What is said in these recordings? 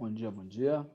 Bom dia, bom dia.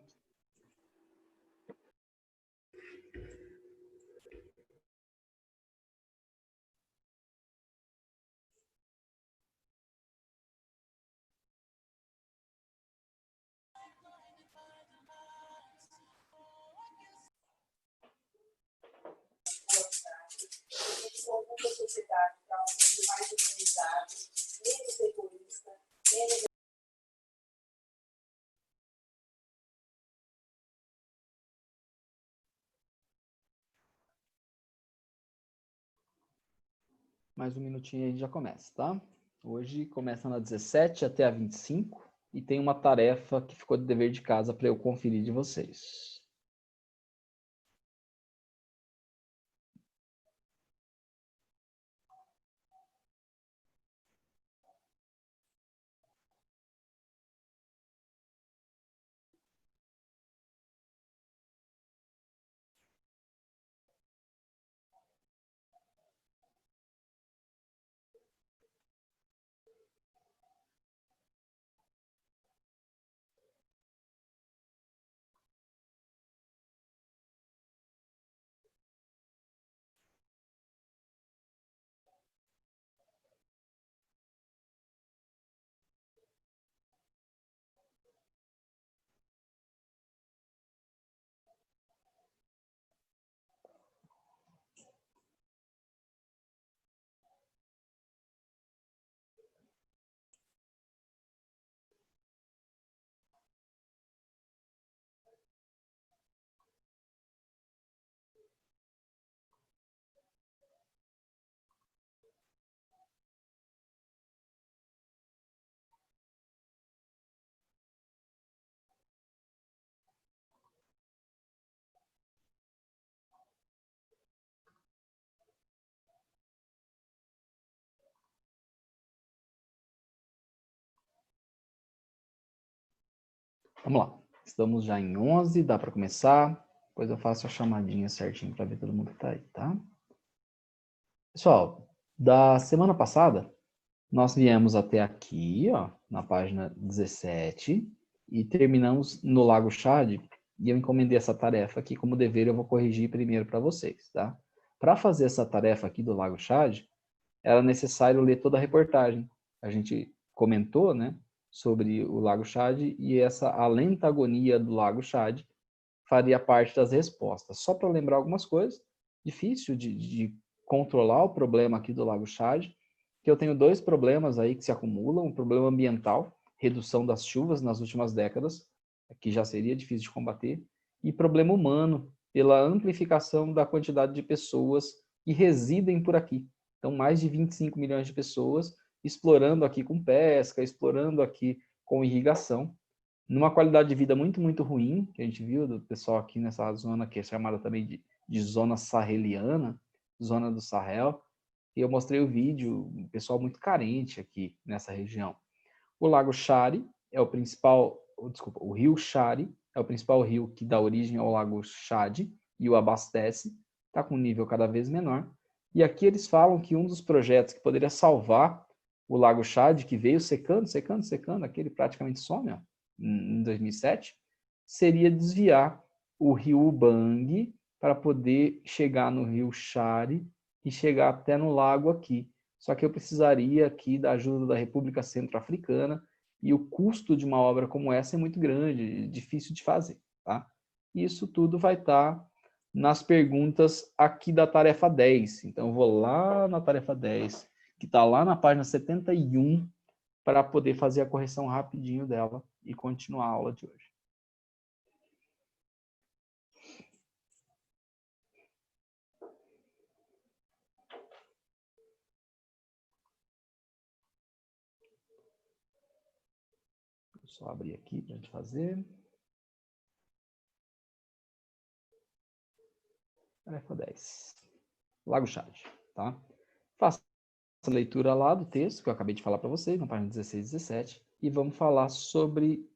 Mais um minutinho aí a gente já começa, tá? Hoje começa na 17 até a 25 e tem uma tarefa que ficou de dever de casa para eu conferir de vocês. Vamos lá. Estamos já em 11, dá para começar. Depois eu faço a chamadinha certinho para ver todo mundo que tá aí, tá? Pessoal, da semana passada, nós viemos até aqui, ó, na página 17, e terminamos no Lago Chad, e eu encomendei essa tarefa aqui como dever, eu vou corrigir primeiro para vocês, tá? Para fazer essa tarefa aqui do Lago Chad, era necessário ler toda a reportagem. A gente comentou, né, sobre o Lago Chad, e a lenta agonia do Lago Chad faria parte das respostas. Só para lembrar algumas coisas, difícil de controlar o problema aqui do Lago Chad, que eu tenho dois problemas aí que se acumulam, um problema ambiental, redução das chuvas nas últimas décadas, que já seria difícil de combater, e problema humano, pela amplificação da quantidade de pessoas que residem por aqui. Então, mais de 25 milhões de pessoas explorando aqui com pesca, explorando aqui com irrigação, numa qualidade de vida muito, muito ruim, que a gente viu do pessoal aqui nessa zona que é chamada também de zona saheliana, zona do Sahel, e eu mostrei o vídeo, um pessoal muito carente aqui nessa região. O Lago Chari é o principal, desculpa, o rio Chari é o principal rio que dá origem ao Lago Chad e o abastece, está com um nível cada vez menor. E aqui eles falam que um dos projetos que poderia salvar o Lago Chad, que veio secando, secando, secando, aquele praticamente some, ó, em 2007, seria desviar o rio Ubangi para poder chegar no rio Chari e chegar até no lago aqui. Só que eu precisaria aqui da ajuda da República Centro-Africana e o custo de uma obra como essa é muito grande, difícil de fazer, tá? E isso tudo vai estar nas perguntas aqui da tarefa 10. Então, eu vou lá na tarefa 10, que está lá na página 71, para poder fazer a correção rapidinho dela e continuar a aula de hoje. Vou só abrir aqui para a gente fazer. Tarefa 10. Lago Chad, tá? Faça a leitura lá do texto que eu acabei de falar para vocês, na página 16 e 17, e vamos falar sobre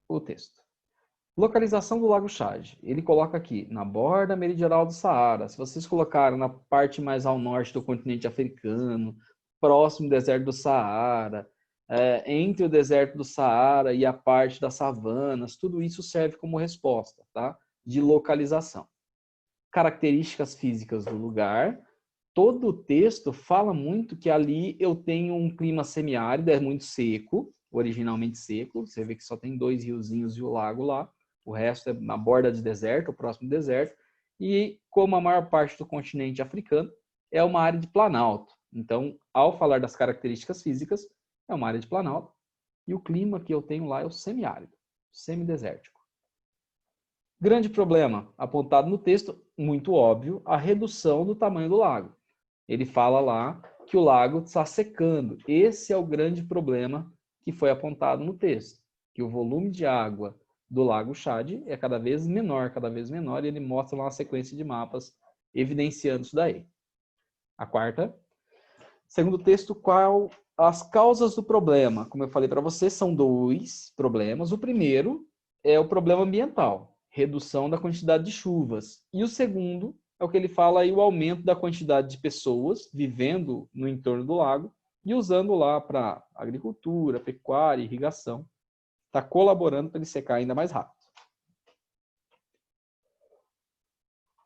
o texto. Localização do Lago Chad. Ele coloca aqui, na borda meridional do Saara. Se vocês colocaram na parte mais ao norte do continente africano, próximo do deserto do Saara, entre o deserto do Saara e a parte das savanas, tudo isso serve como resposta, tá? De localização. Características físicas do lugar. Todo o texto fala muito que ali eu tenho um clima semiárido, é muito seco, originalmente seco. Você vê que só tem 2 riozinhos e o lago lá. O resto é na borda de deserto, o próximo deserto. E como a maior parte do continente africano é uma área de planalto. Então, ao falar das características físicas, é uma área de planalto. E o clima que eu tenho lá é o semiárido, semidesértico. Grande problema, apontado no texto, muito óbvio, a redução do tamanho do lago. Ele fala lá que o lago está secando. Esse é o grande problema que foi apontado no texto, que o volume de água do lago Chad é cada vez menor, e ele mostra lá uma sequência de mapas evidenciando isso daí. A quarta, segundo o texto, qual as causas do problema? Como eu falei para você, são 2 problemas. O primeiro é o problema ambiental, redução da quantidade de chuvas. E o segundo é o que ele fala aí, o aumento da quantidade de pessoas vivendo no entorno do lago e usando lá para agricultura, pecuária, irrigação. Está colaborando para ele secar ainda mais rápido.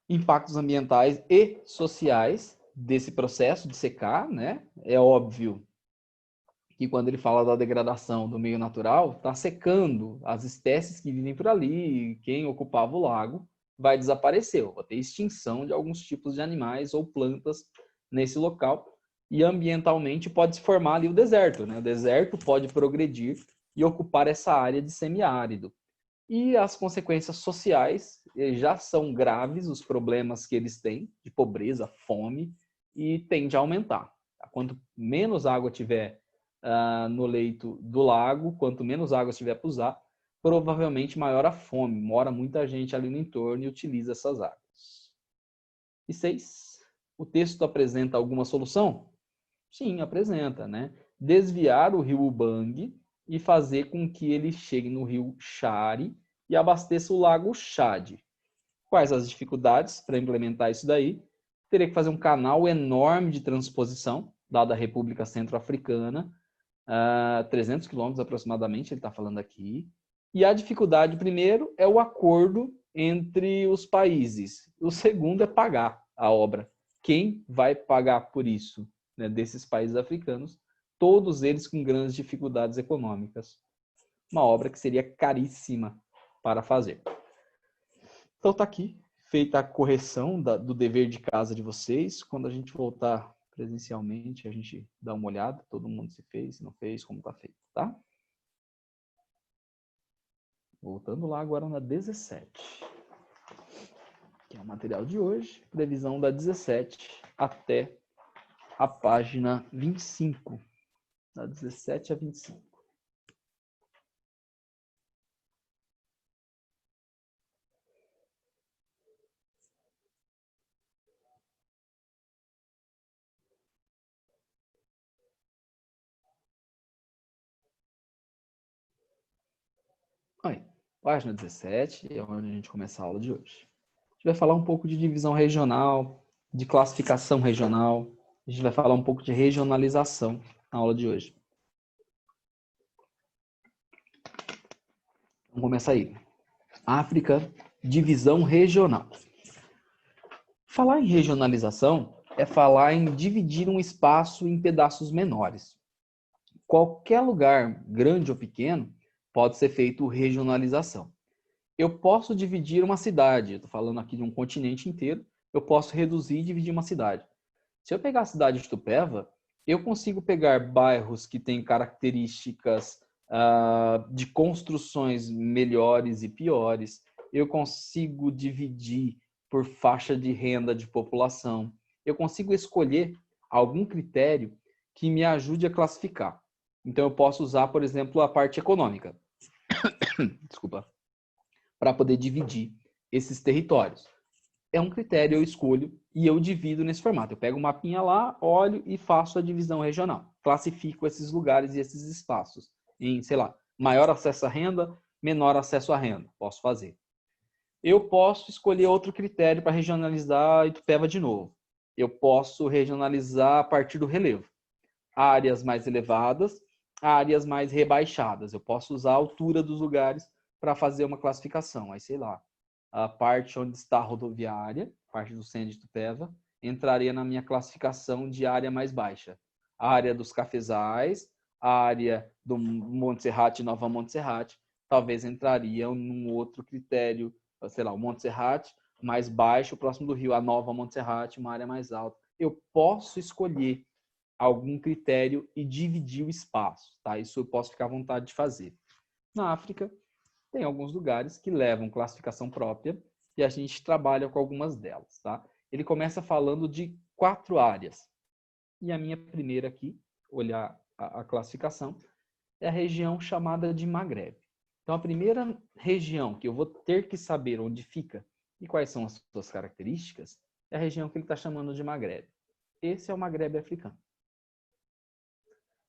Impactos ambientais e sociais desse processo de secar, né? É óbvio que quando ele fala da degradação do meio natural, está secando as espécies que vivem por ali, quem ocupava o lago vai desaparecer, vai ter extinção de alguns tipos de animais ou plantas nesse local, e ambientalmente pode se formar ali o deserto, né? O deserto pode progredir e ocupar essa área de semiárido. E as consequências sociais já são graves, os problemas que eles têm, de pobreza, fome, e tende a aumentar. Quanto menos água tiver no leito do lago, quanto menos água tiver para usar, provavelmente maior a fome. Mora muita gente ali no entorno e utiliza essas águas. E 6, o texto apresenta alguma solução? Sim, apresenta, né? Desviar o rio Ubangue e fazer com que ele chegue no rio Chari e abasteça o lago Chad. Quais as dificuldades para implementar isso daí? Teria que fazer um canal enorme de transposição, dada a República Centro-Africana, 300 quilômetros aproximadamente, ele está falando aqui. E a dificuldade, primeiro, é o acordo entre os países. O segundo é pagar a obra. Quem vai pagar por isso, né, desses países africanos? Todos eles com grandes dificuldades econômicas. Uma obra que seria caríssima para fazer. Então está aqui, feita a correção do dever de casa de vocês. Quando a gente voltar presencialmente, a gente dá uma olhada, todo mundo se fez, se não fez, como está feito, tá? Voltando lá agora na 17, que é o material de hoje, previsão da 17 até a página 25, da 17 a 25. Aí, página 17 é onde a gente começa a aula de hoje. A gente vai falar um pouco de divisão regional, de classificação regional, a gente vai falar um pouco de regionalização na aula de hoje. Vamos começar aí. África, divisão regional. Falar em regionalização é falar em dividir um espaço em pedaços menores. Qualquer lugar, grande ou pequeno, pode ser feito regionalização. Eu posso dividir uma cidade, estou falando aqui de um continente inteiro, eu posso reduzir e dividir uma cidade. Se eu pegar a cidade de Tupéva, eu consigo pegar bairros que têm características de construções melhores e piores, eu consigo dividir por faixa de renda de população, eu consigo escolher algum critério que me ajude a classificar. Então, eu posso usar, por exemplo, a parte econômica. Desculpa. Para poder dividir esses territórios. É um critério, eu escolho e eu divido nesse formato. Eu pego um mapinha lá, olho e faço a divisão regional. Classifico esses lugares e esses espaços em, sei lá, maior acesso à renda, menor acesso à renda. Posso fazer. Eu posso escolher outro critério para regionalizar Itupeva de novo. Eu posso regionalizar a partir do relevo. Áreas mais elevadas, áreas mais rebaixadas. Eu posso usar a altura dos lugares para fazer uma classificação. Aí, sei lá, a parte onde está a rodoviária, parte do centro de Itupeva, entraria na minha classificação de área mais baixa. A área dos cafezais, a área do Monte Serrate e Nova Monte Serrate, talvez entrariam num outro critério, sei lá, o Monte Serrate mais baixo, próximo do rio, a Nova Monte Serrate, uma área mais alta. Eu posso escolher algum critério e dividir o espaço, tá? Isso eu posso ficar à vontade de fazer. Na África, tem alguns lugares que levam classificação própria e a gente trabalha com algumas delas, tá? Ele começa falando de 4 áreas. E a minha primeira aqui, olhar a classificação, é a região chamada de Maghreb. Então, a primeira região que eu vou ter que saber onde fica e quais são as suas características é a região que ele está chamando de Maghreb. Esse é o Maghreb africano.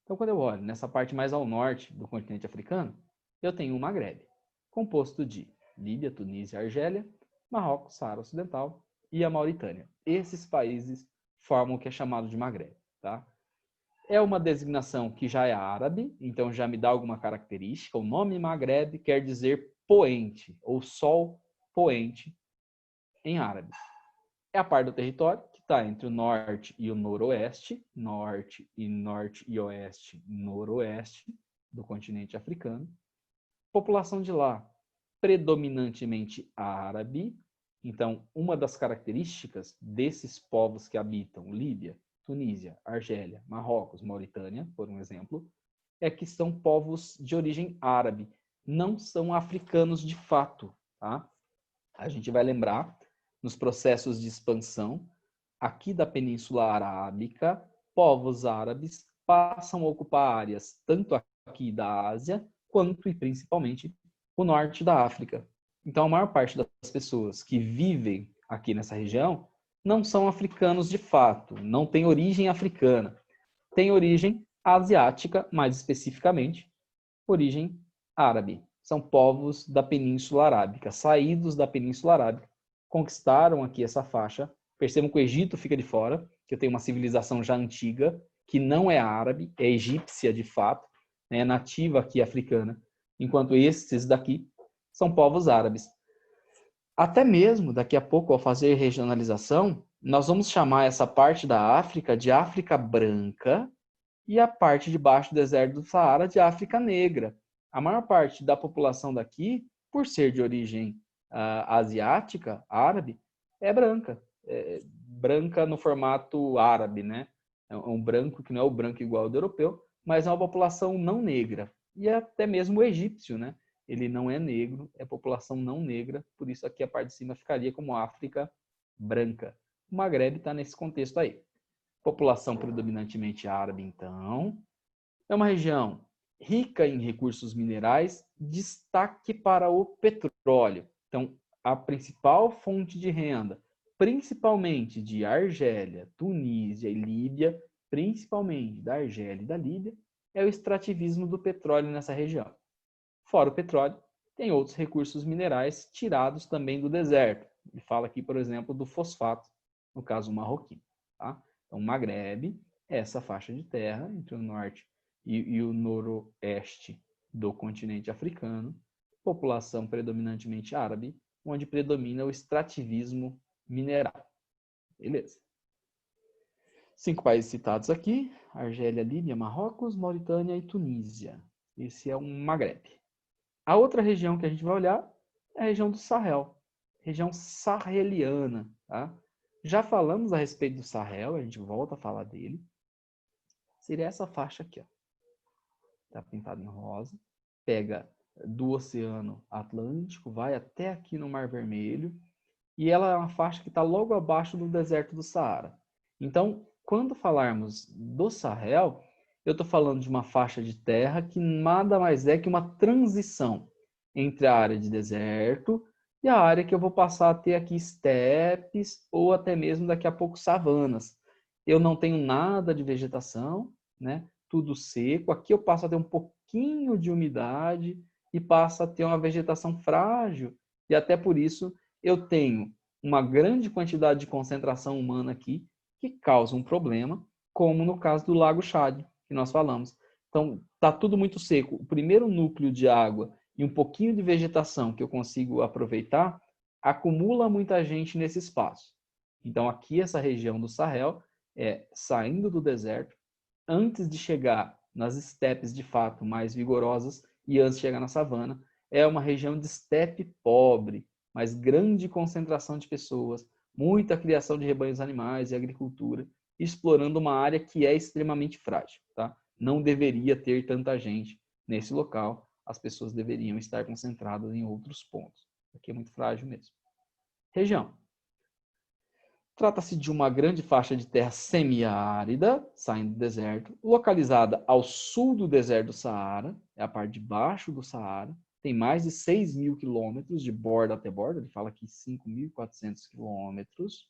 Então, quando eu olho nessa parte mais ao norte do continente africano, eu tenho o Maghreb, composto de Líbia, Tunísia, Argélia, Marrocos, Saara Ocidental e a Mauritânia. Esses países formam o que é chamado de Maghreb, tá? É uma designação que já é árabe, então já me dá alguma característica. O nome Maghreb quer dizer poente, ou sol poente em árabe. É a parte do território que está entre o norte e o noroeste, norte e oeste, noroeste do continente africano. População de lá, predominantemente árabe. Então, uma das características desses povos que habitam Líbia, Tunísia, Argélia, Marrocos, Mauritânia, por um exemplo, é que são povos de origem árabe, não são africanos de fato, tá? A gente vai lembrar, nos processos de expansão, aqui da Península Arábica, povos árabes passam a ocupar áreas tanto aqui da Ásia, quanto e principalmente o norte da África. Então, a maior parte das pessoas que vivem aqui nessa região não são africanos de fato, não tem origem africana, tem origem asiática, mais especificamente, origem árabe. São povos da Península Arábica, saídos da Península Arábica, conquistaram aqui essa faixa. Percebam que o Egito fica de fora, que eu tenho uma civilização já antiga, que não é árabe, é egípcia de fato, é nativa aqui africana, enquanto esses daqui são povos árabes. Até mesmo, daqui a pouco, ao fazer regionalização, nós vamos chamar essa parte da África de África Branca e a parte de baixo do deserto do Saara de África Negra. A maior parte da população daqui, por ser de origem asiática, árabe, é branca. É branca no formato árabe, né? É um branco que não é o branco igual ao do europeu, mas é uma população não negra. E até mesmo o egípcio, né? Ele não é negro, é população não negra, por isso aqui a parte de cima ficaria como África branca. O Maghreb está nesse contexto aí. População predominantemente árabe, então. É uma região rica em recursos minerais, destaque para o petróleo. Então, a principal fonte de renda, principalmente de Argélia, Tunísia e Líbia, principalmente da Argélia e da Líbia, é o extrativismo do petróleo nessa região. Fora o petróleo, tem outros recursos minerais tirados também do deserto. Ele fala aqui, por exemplo, do fosfato, no caso marroquino. Tá? Então, o Maghreb é essa faixa de terra entre o norte e o noroeste do continente africano, população predominantemente árabe, onde predomina o extrativismo mineral. Beleza. 5 países citados aqui: Argélia, Líbia, Marrocos, Mauritânia e Tunísia. Esse é um Maghreb. A outra região que a gente vai olhar é a região do Sahel, região saheliana. Tá? Já falamos a respeito do Sahel, a gente volta a falar dele. Seria essa faixa aqui. Está pintado em rosa. Pega do Oceano Atlântico, vai até aqui no Mar Vermelho. E ela é uma faixa que está logo abaixo do deserto do Saara. Então, quando falarmos do Sahel, eu estou falando de uma faixa de terra que nada mais é que uma transição entre a área de deserto e a área que eu vou passar a ter aqui estepes ou até mesmo daqui a pouco savanas. Eu não tenho nada de vegetação, né? Tudo seco. Aqui eu passo a ter um pouquinho de umidade e passo a ter uma vegetação frágil. E até por isso eu tenho uma grande quantidade de concentração humana aqui que causa um problema, como no caso do Lago Chad, que nós falamos. Então, está tudo muito seco. O primeiro núcleo de água e um pouquinho de vegetação que eu consigo aproveitar, acumula muita gente nesse espaço. Então, aqui, essa região do Sahel, saindo do deserto, antes de chegar nas estepes de fato mais vigorosas e antes de chegar na savana, é uma região de estepe pobre, mas grande concentração de pessoas, muita criação de rebanhos animais e agricultura, explorando uma área que é extremamente frágil. Tá? Não deveria ter tanta gente nesse local, as pessoas deveriam estar concentradas em outros pontos. Aqui é muito frágil mesmo. Região. Trata-se de uma grande faixa de terra semiárida, saindo do deserto, localizada ao sul do deserto do Saara, é a parte de baixo do Saara, tem mais de 6.000 quilômetros de borda até borda, ele fala aqui 5.400 quilômetros.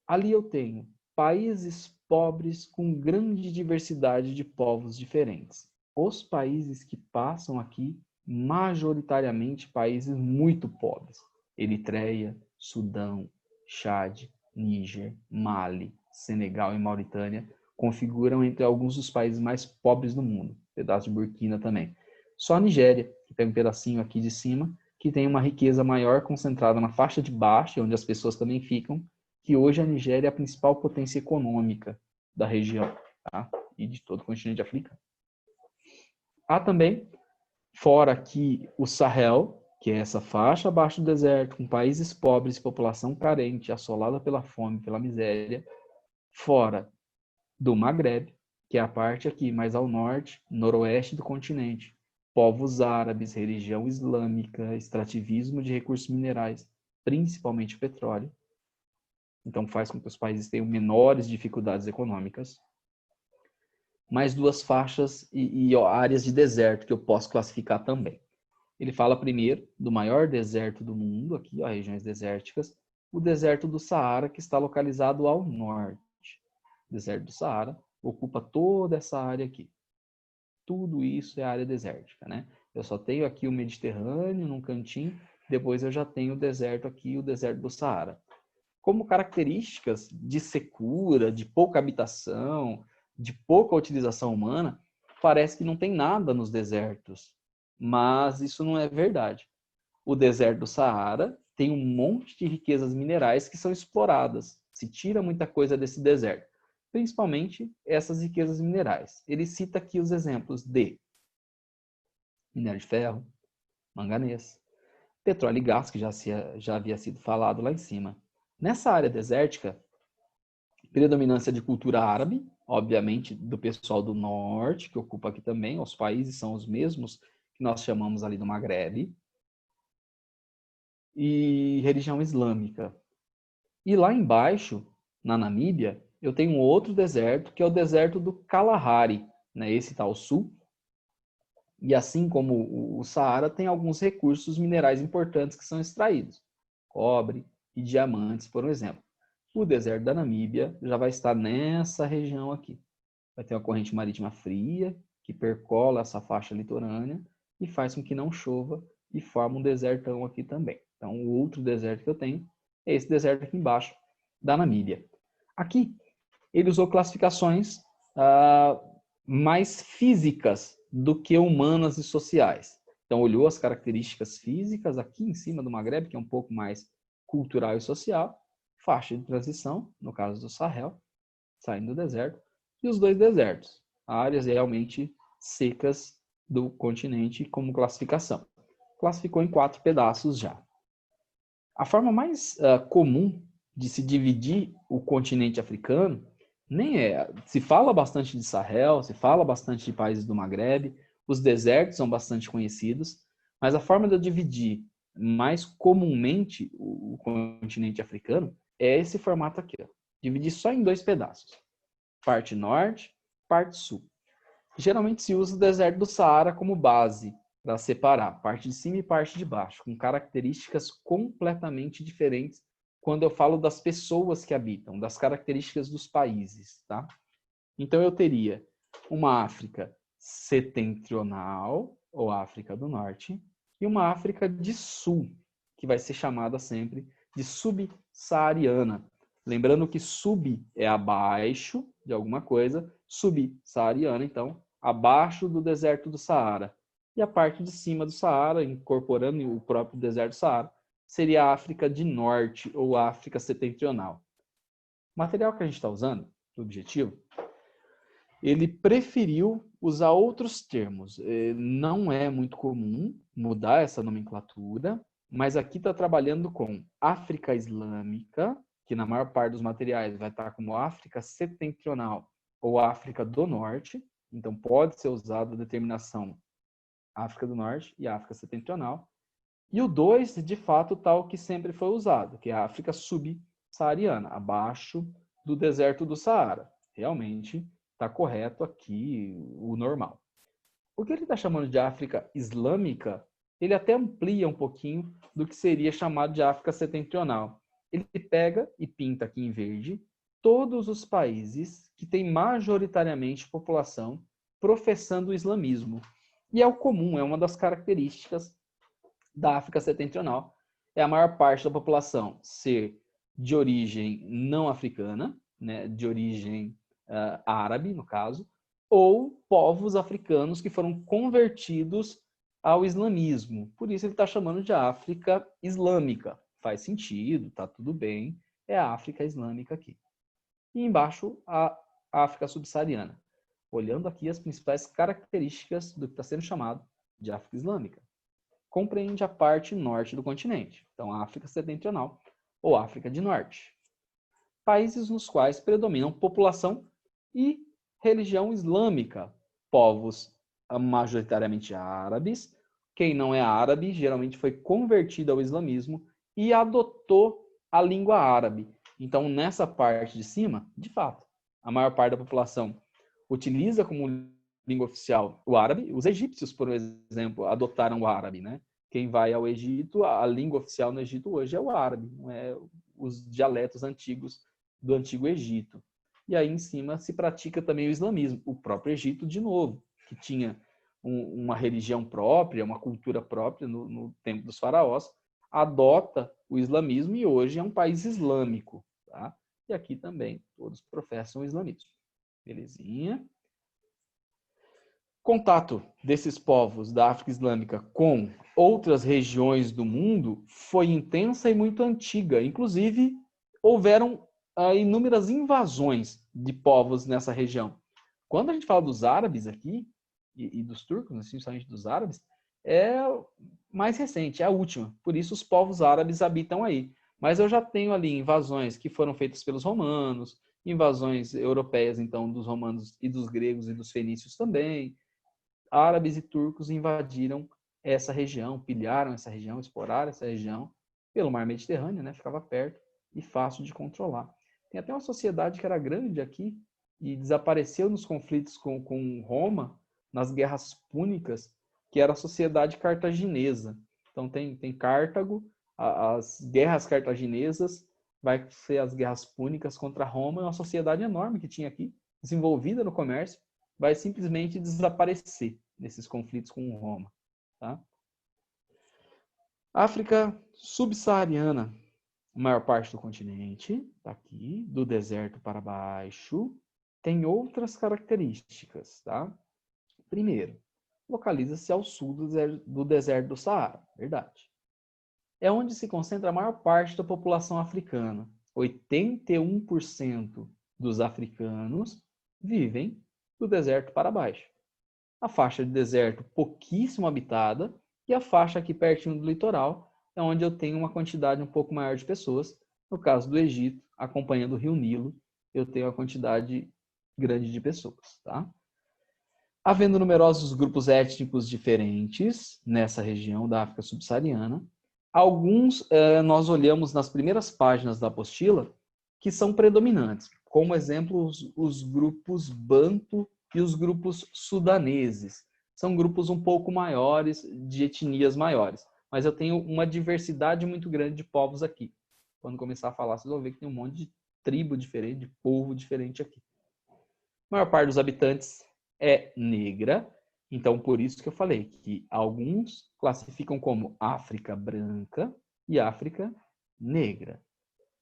Ali eu tenho países pobres com grande diversidade de povos diferentes. Os países que passam aqui, majoritariamente países muito pobres. Eritreia, Sudão, Chad, Níger, Mali, Senegal e Mauritânia configuram entre alguns dos países mais pobres do mundo. Pedaço de Burkina também. Só a Nigéria, que tem um pedacinho aqui de cima, que tem uma riqueza maior concentrada na faixa de baixo, onde as pessoas também ficam, que hoje a Nigéria é a principal potência econômica da região, tá? E de todo o continente africano. Há também, fora aqui, o Sahel, que é essa faixa abaixo do deserto, com países pobres e população carente, assolada pela fome, pela miséria, fora do Maghreb, que é a parte aqui mais ao norte, noroeste do continente, povos árabes, religião islâmica, extrativismo de recursos minerais, principalmente petróleo. Então faz com que os países tenham menores dificuldades econômicas. Mais duas faixas e áreas de deserto que eu posso classificar também. Ele fala primeiro do maior deserto do mundo, aqui, ó, regiões desérticas, o deserto do Saara, que está localizado ao norte. O deserto do Saara ocupa toda essa área aqui. Tudo isso é área desértica, né? Eu só tenho aqui o Mediterrâneo num cantinho, depois eu já tenho o deserto aqui, o deserto do Saara. Como características de secura, de pouca habitação, de pouca utilização humana, parece que não tem nada nos desertos. Mas isso não é verdade. O deserto do Saara tem um monte de riquezas minerais que são exploradas. Se tira muita coisa desse deserto, principalmente essas riquezas minerais. Ele cita aqui os exemplos de minério de ferro, manganês, petróleo e gás, que já havia sido falado lá em cima. Nessa área desértica, predominância de cultura árabe, obviamente do pessoal do norte, que ocupa aqui também, os países são os mesmos que nós chamamos ali do Maghreb, e religião islâmica. E lá embaixo, na Namíbia, eu tenho um outro deserto, que é o deserto do Kalahari, né? Esse está ao sul, e assim como o Saara, tem alguns recursos minerais importantes que são extraídos, cobre e diamantes, por exemplo. O deserto da Namíbia já vai estar nessa região aqui. Vai ter uma corrente marítima fria que percola essa faixa litorânea e faz com que não chova e forma um desertão aqui também. Então, o outro deserto que eu tenho é esse deserto aqui embaixo da Namíbia. Aqui, ele usou classificações mais físicas do que humanas e sociais. Então, olhou as características físicas aqui em cima do Maghreb, que é um pouco mais cultural e social, faixa de transição, no caso do Sahel, saindo do deserto, e os dois desertos, áreas realmente secas do continente como classificação. Classificou em 4 pedaços já. A forma mais comum de se dividir o continente africano nem se fala bastante de Sahel, se fala bastante de países do Maghreb, os desertos são bastante conhecidos, mas a forma de eu dividir mais comumente o continente africano é esse formato aqui, ó. Dividir só em 2 pedaços. Parte norte, parte sul. Geralmente se usa o deserto do Saara como base para separar parte de cima e parte de baixo, com características completamente diferentes quando eu falo das pessoas que habitam, das características dos países, tá? Então eu teria uma África setentrional, ou África do Norte, e uma África de Sul, que vai ser chamada sempre de subsaariana. Lembrando que sub é abaixo de alguma coisa subsaariana, então, abaixo do deserto do Saara. E a parte de cima do Saara, incorporando o próprio deserto do Saara, seria a África de Norte ou África Setentrional. O material que a gente está usando, o objetivo, ele preferiu usar outros termos. Não é muito comum mudar essa nomenclatura, mas aqui está trabalhando com África Islâmica, que na maior parte dos materiais vai estar como África Setentrional ou África do Norte. Então pode ser usada a determinação África do Norte e África Setentrional. E o 2, de fato, está o que sempre foi usado, que é a África subsaariana, abaixo do deserto do Saara. Realmente está correto aqui o normal. O que ele está chamando de África Islâmica, ele até amplia um pouquinho do que seria chamado de África Setentrional. Ele pega e pinta aqui em verde todos os países que têm majoritariamente população professando o islamismo. E é o comum, é uma das características da África Setentrional. É a maior parte da população ser de origem não africana, né, de origem árabe, no caso, ou povos africanos que foram convertidos ao islamismo. Por isso ele está chamando de África Islâmica. Faz sentido, tá tudo bem, é a África Islâmica aqui. E embaixo a África Subsaariana. Olhando aqui as principais características do que está sendo chamado de África Islâmica. Compreende a parte norte do continente, então a África Setentrional ou África de Norte. Países nos quais predominam população e religião islâmica, povos majoritariamente árabes. Quem não é árabe geralmente foi convertido ao islamismo e adotou a língua árabe. Então, nessa parte de cima, de fato, a maior parte da população utiliza como língua oficial o árabe. Os egípcios, por exemplo, adotaram o árabe, né? Quem vai ao Egito, a língua oficial no Egito hoje é o árabe, não é os dialetos antigos do Antigo Egito. E aí em cima se pratica também o islamismo. O próprio Egito, de novo, que tinha uma religião própria, uma cultura própria no tempo dos faraós, adota o islamismo e hoje é um país islâmico. Tá? E aqui também todos professam o islamismo. Belezinha? Contato desses povos da África Islâmica com outras regiões do mundo foi intensa e muito antiga. Inclusive, houveram inúmeras invasões de povos nessa região. Quando a gente fala dos árabes aqui, e dos turcos, principalmente dos árabes, é mais recente, é a última. Por isso os povos árabes habitam aí. Mas eu já tenho ali invasões que foram feitas pelos romanos, invasões europeias, então, dos romanos e dos gregos e dos fenícios também. Árabes e turcos invadiram essa região, pilharam essa região, exploraram essa região pelo mar Mediterrâneo, né? Ficava perto e fácil de controlar. Tem até uma sociedade que era grande aqui e desapareceu nos conflitos com Roma, nas guerras púnicas, que era a sociedade cartaginesa. Então tem Cartago, as guerras cartaginesas, vai ser as guerras púnicas contra Roma, uma sociedade enorme que tinha aqui, desenvolvida no comércio, vai simplesmente desaparecer nesses conflitos com Roma. Tá? África subsaariana, a maior parte do continente, está aqui, do deserto para baixo, tem outras características. Tá? Primeiro, localiza-se ao sul do deserto do Saara, verdade. É onde se concentra a maior parte da população africana. 81% dos africanos vivem do deserto para baixo. A faixa de deserto pouquíssimo habitada e a faixa aqui pertinho do litoral é onde eu tenho uma quantidade um pouco maior de pessoas. No caso do Egito, acompanhando o rio Nilo, eu tenho uma quantidade grande de pessoas. Tá? Havendo numerosos grupos étnicos diferentes nessa região da África subsaariana, alguns nós olhamos nas primeiras páginas da apostila que são predominantes. Como exemplo, os grupos Banto e os grupos sudaneses. São grupos um pouco maiores, de etnias maiores. Mas eu tenho uma diversidade muito grande de povos aqui. Quando começar a falar, vocês vão ver que tem um monte de tribo diferente, de povo diferente aqui. A maior parte dos habitantes é negra. Então, por isso que eu falei que alguns classificam como África branca e África negra.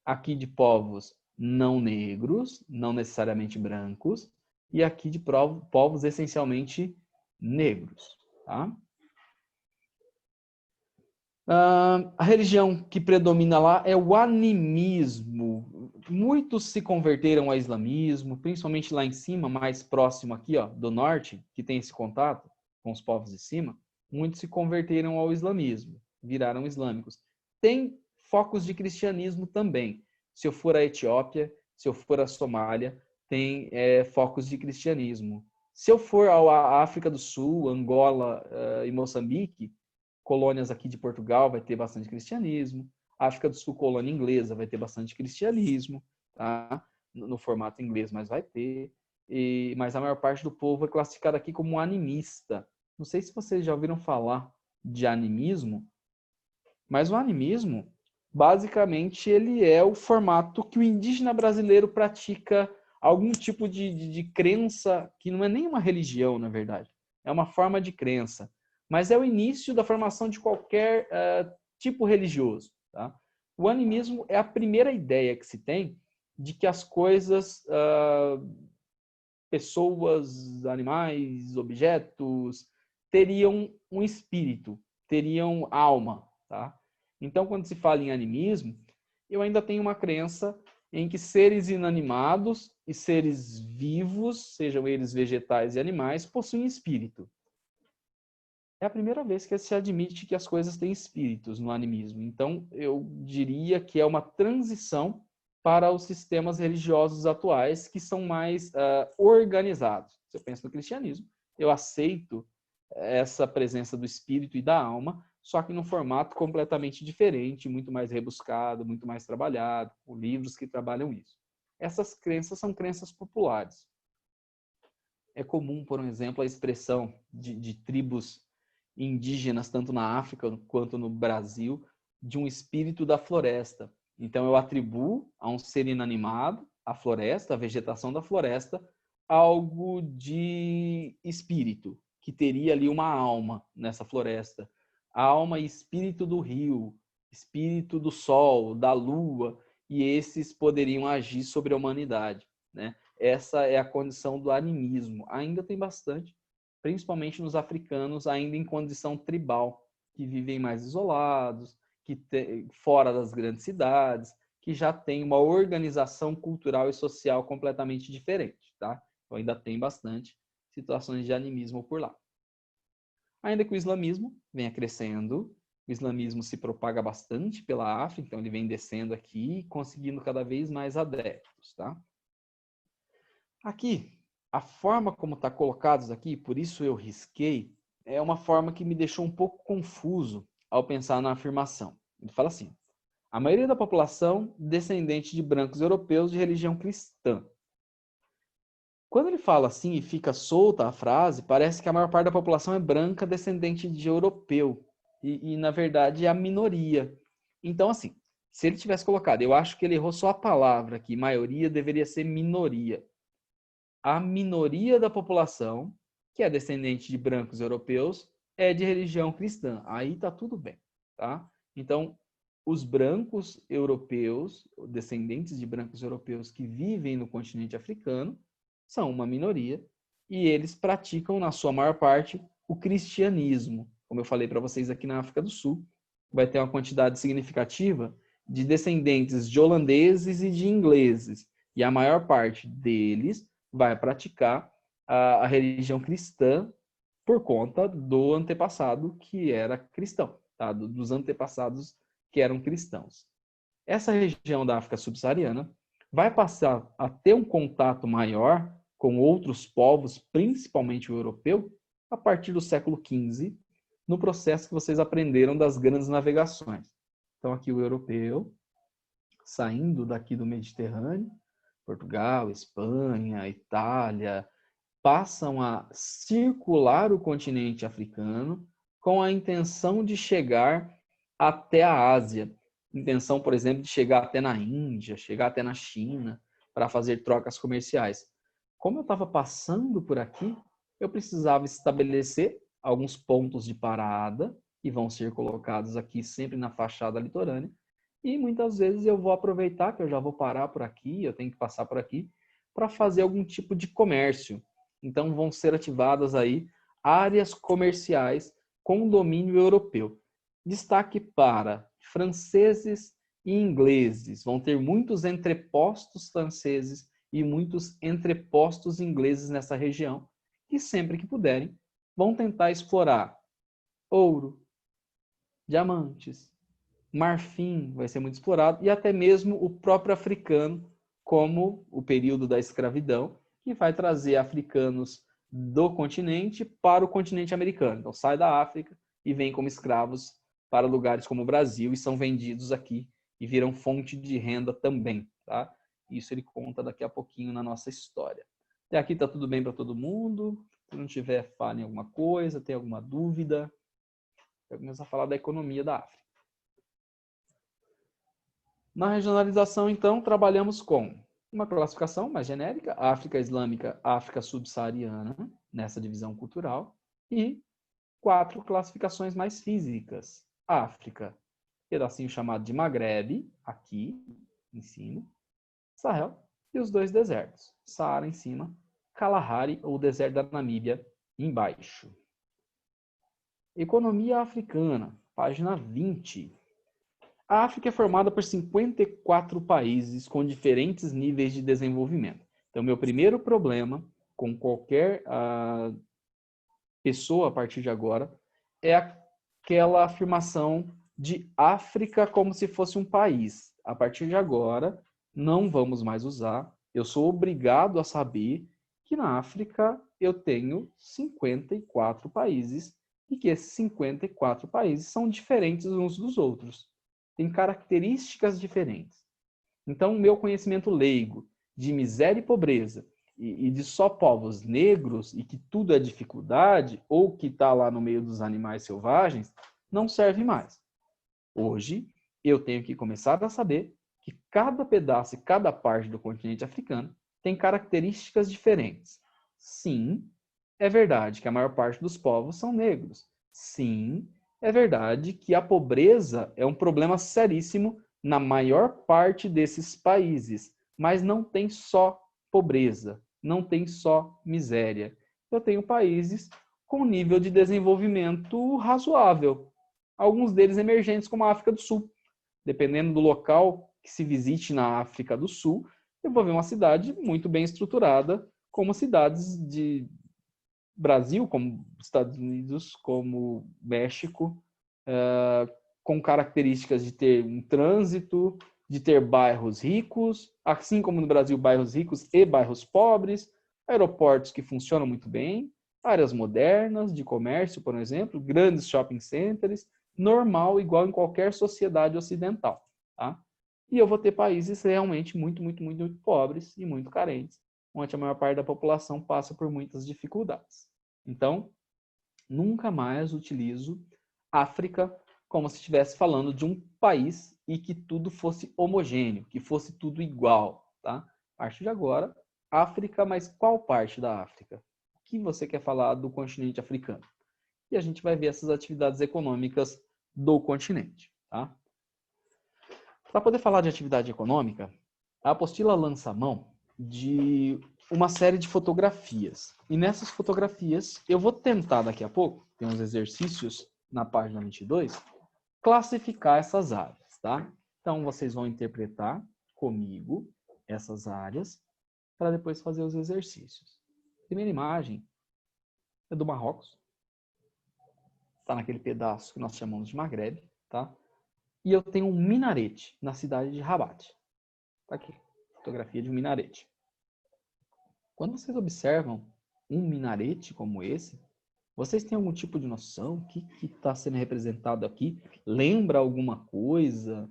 Aqui de povos não negros, não necessariamente brancos, e aqui de povos essencialmente negros. Tá? A religião que predomina lá é o animismo. Muitos se converteram ao islamismo, principalmente lá em cima, mais próximo aqui, ó, do norte, que tem esse contato com os povos de cima. Muitos se converteram ao islamismo, viraram islâmicos. Tem focos de cristianismo também. Se eu for à Etiópia, se eu for à Somália, tem focos de cristianismo. Se eu for à África do Sul, Angola e Moçambique, colônias aqui de Portugal vai ter bastante cristianismo. África do Sul, colônia inglesa, vai ter bastante cristianismo, tá? No formato inglês, mas vai ter. Mas a maior parte do povo é classificado aqui como animista. Não sei se vocês já ouviram falar de animismo, mas o animismo, basicamente, ele é o formato que o indígena brasileiro pratica algum tipo de crença, que não é nem uma religião, na verdade. É uma forma de crença. Mas é o início da formação de qualquer tipo religioso. Tá? O animismo é a primeira ideia que se tem de que as coisas, pessoas, animais, objetos, teriam um espírito, teriam alma. Tá? Então, quando se fala em animismo, eu ainda tenho uma crença em que seres inanimados e seres vivos, sejam eles vegetais e animais, possuem espírito. É a primeira vez que se admite que as coisas têm espíritos no animismo. Então, eu diria que é uma transição para os sistemas religiosos atuais, que são mais organizados. Se eu penso no cristianismo, eu aceito essa presença do espírito e da alma, só que num formato completamente diferente, muito mais rebuscado, muito mais trabalhado, com livros que trabalham isso. Essas crenças são crenças populares. É comum, por exemplo, a expressão de tribos indígenas, tanto na África quanto no Brasil, de um espírito da floresta. Então, eu atribuo a um ser inanimado, a floresta, a vegetação da floresta, algo de espírito, que teria ali uma alma nessa floresta. Alma e espírito do rio, espírito do sol, da lua, e esses poderiam agir sobre a humanidade, né? Essa é a condição do animismo. Ainda tem bastante, principalmente nos africanos, ainda em condição tribal, que vivem mais isolados, fora das grandes cidades, que já tem uma organização cultural e social completamente diferente, tá? Então ainda tem bastante situações de animismo por lá. Ainda que o islamismo venha crescendo, o islamismo se propaga bastante pela África, então ele vem descendo aqui, conseguindo cada vez mais adeptos, tá? Aqui, a forma como está colocados aqui, por isso eu risquei, é uma forma que me deixou um pouco confuso ao pensar na afirmação. Ele fala assim: a maioria da população descendente de brancos europeus de religião cristã. Quando ele fala assim e fica solta a frase, parece que a maior parte da população é branca descendente de europeu. E na verdade, é a minoria. Então, assim, se ele tivesse colocado, eu acho que ele errou só a palavra aqui, maioria deveria ser minoria. A minoria da população, que é descendente de brancos europeus, é de religião cristã. Aí tá tudo bem, tá? Então, os brancos europeus, descendentes de brancos europeus que vivem no continente africano, são uma minoria e eles praticam, na sua maior parte, o cristianismo. Como eu falei para vocês aqui na África do Sul, vai ter uma quantidade significativa de descendentes de holandeses e de ingleses. E a maior parte deles vai praticar a religião cristã por conta do antepassado que era cristão, tá? Dos antepassados que eram cristãos. Essa região da África subsaariana vai passar a ter um contato maior com outros povos, principalmente o europeu, a partir do século XV, no processo que vocês aprenderam das grandes navegações. Então, aqui o europeu, saindo daqui do Mediterrâneo, Portugal, Espanha, Itália, passam a circular o continente africano com a intenção de chegar até a Ásia. Intenção, por exemplo, de chegar até na Índia, chegar até na China, para fazer trocas comerciais. Como eu estava passando por aqui, eu precisava estabelecer alguns pontos de parada, que vão ser colocados aqui sempre na fachada litorânea, E muitas vezes eu vou aproveitar que eu já vou parar por aqui, eu tenho que passar por aqui, para fazer algum tipo de comércio. Então vão ser ativadas aí áreas comerciais com domínio europeu. Destaque para franceses e ingleses. Vão ter muitos entrepostos franceses e muitos entrepostos ingleses nessa região, que sempre que puderem, vão tentar explorar ouro, diamantes, marfim vai ser muito explorado, e até mesmo o próprio africano, como o período da escravidão, que vai trazer africanos do continente para o continente americano. Então sai da África e vem como escravos para lugares como o Brasil e são vendidos aqui e viram fonte de renda também, tá? Isso ele conta daqui a pouquinho na nossa história. Até aqui tá tudo bem para todo mundo? Se não tiver, fale em alguma coisa, tem alguma dúvida? Eu começo a falar da economia da África. Na regionalização, então, trabalhamos com uma classificação mais genérica, África Islâmica, África Subsaariana, nessa divisão cultural, e 4 classificações mais físicas. África, pedacinho chamado de Maghreb, aqui em cima, Sahel, e os 2 desertos, Saara em cima, Kalahari, ou deserto da Namíbia, embaixo. Economia africana, página 20. A África é formada por 54 países com diferentes níveis de desenvolvimento. Então, meu primeiro problema com qualquer pessoa a partir de agora é aquela afirmação de África como se fosse um país. A partir de agora, não vamos mais usar. Eu sou obrigado a saber que na África eu tenho 54 países e que esses 54 países são diferentes uns dos outros. Tem características diferentes. Então, o meu conhecimento leigo de miséria e pobreza e de só povos negros e que tudo é dificuldade ou que está lá no meio dos animais selvagens, não serve mais. Hoje, eu tenho que começar a saber que cada pedaço e cada parte do continente africano tem características diferentes. Sim, é verdade que a maior parte dos povos são negros. Sim, é verdade que a pobreza é um problema seríssimo na maior parte desses países, mas não tem só pobreza, não tem só miséria. Eu tenho países com nível de desenvolvimento razoável, alguns deles emergentes, como a África do Sul. Dependendo do local que se visite na África do Sul, eu vou ver uma cidade muito bem estruturada, como cidades de Brasil, como Estados Unidos, como México, com características de ter um trânsito, de ter bairros ricos, assim como no Brasil, bairros ricos e bairros pobres, aeroportos que funcionam muito bem, áreas modernas de comércio, por exemplo, grandes shopping centers, normal, igual em qualquer sociedade ocidental. Tá? E eu vou ter países realmente muito pobres e muito carentes, onde a maior parte da população passa por muitas dificuldades. Então, nunca mais utilizo África como se estivesse falando de um país e que tudo fosse homogêneo, que fosse tudo igual. Tá? A partir de agora, África, mas qual parte da África? O que você quer falar do continente africano? E a gente vai ver essas atividades econômicas do continente. Tá? Para poder falar de atividade econômica, a apostila lança mão de uma série de fotografias. E nessas fotografias, eu vou tentar daqui a pouco, tem uns exercícios na página 22, classificar essas áreas, tá? Então, vocês vão interpretar comigo essas áreas para depois fazer os exercícios. A primeira imagem é do Marrocos. Está naquele pedaço que nós chamamos de Maghreb, tá? E eu tenho um minarete na cidade de Rabat. Tá aqui, fotografia de um minarete. Quando vocês observam um minarete como esse, vocês têm algum tipo de noção? O que está sendo representado aqui? Lembra alguma coisa?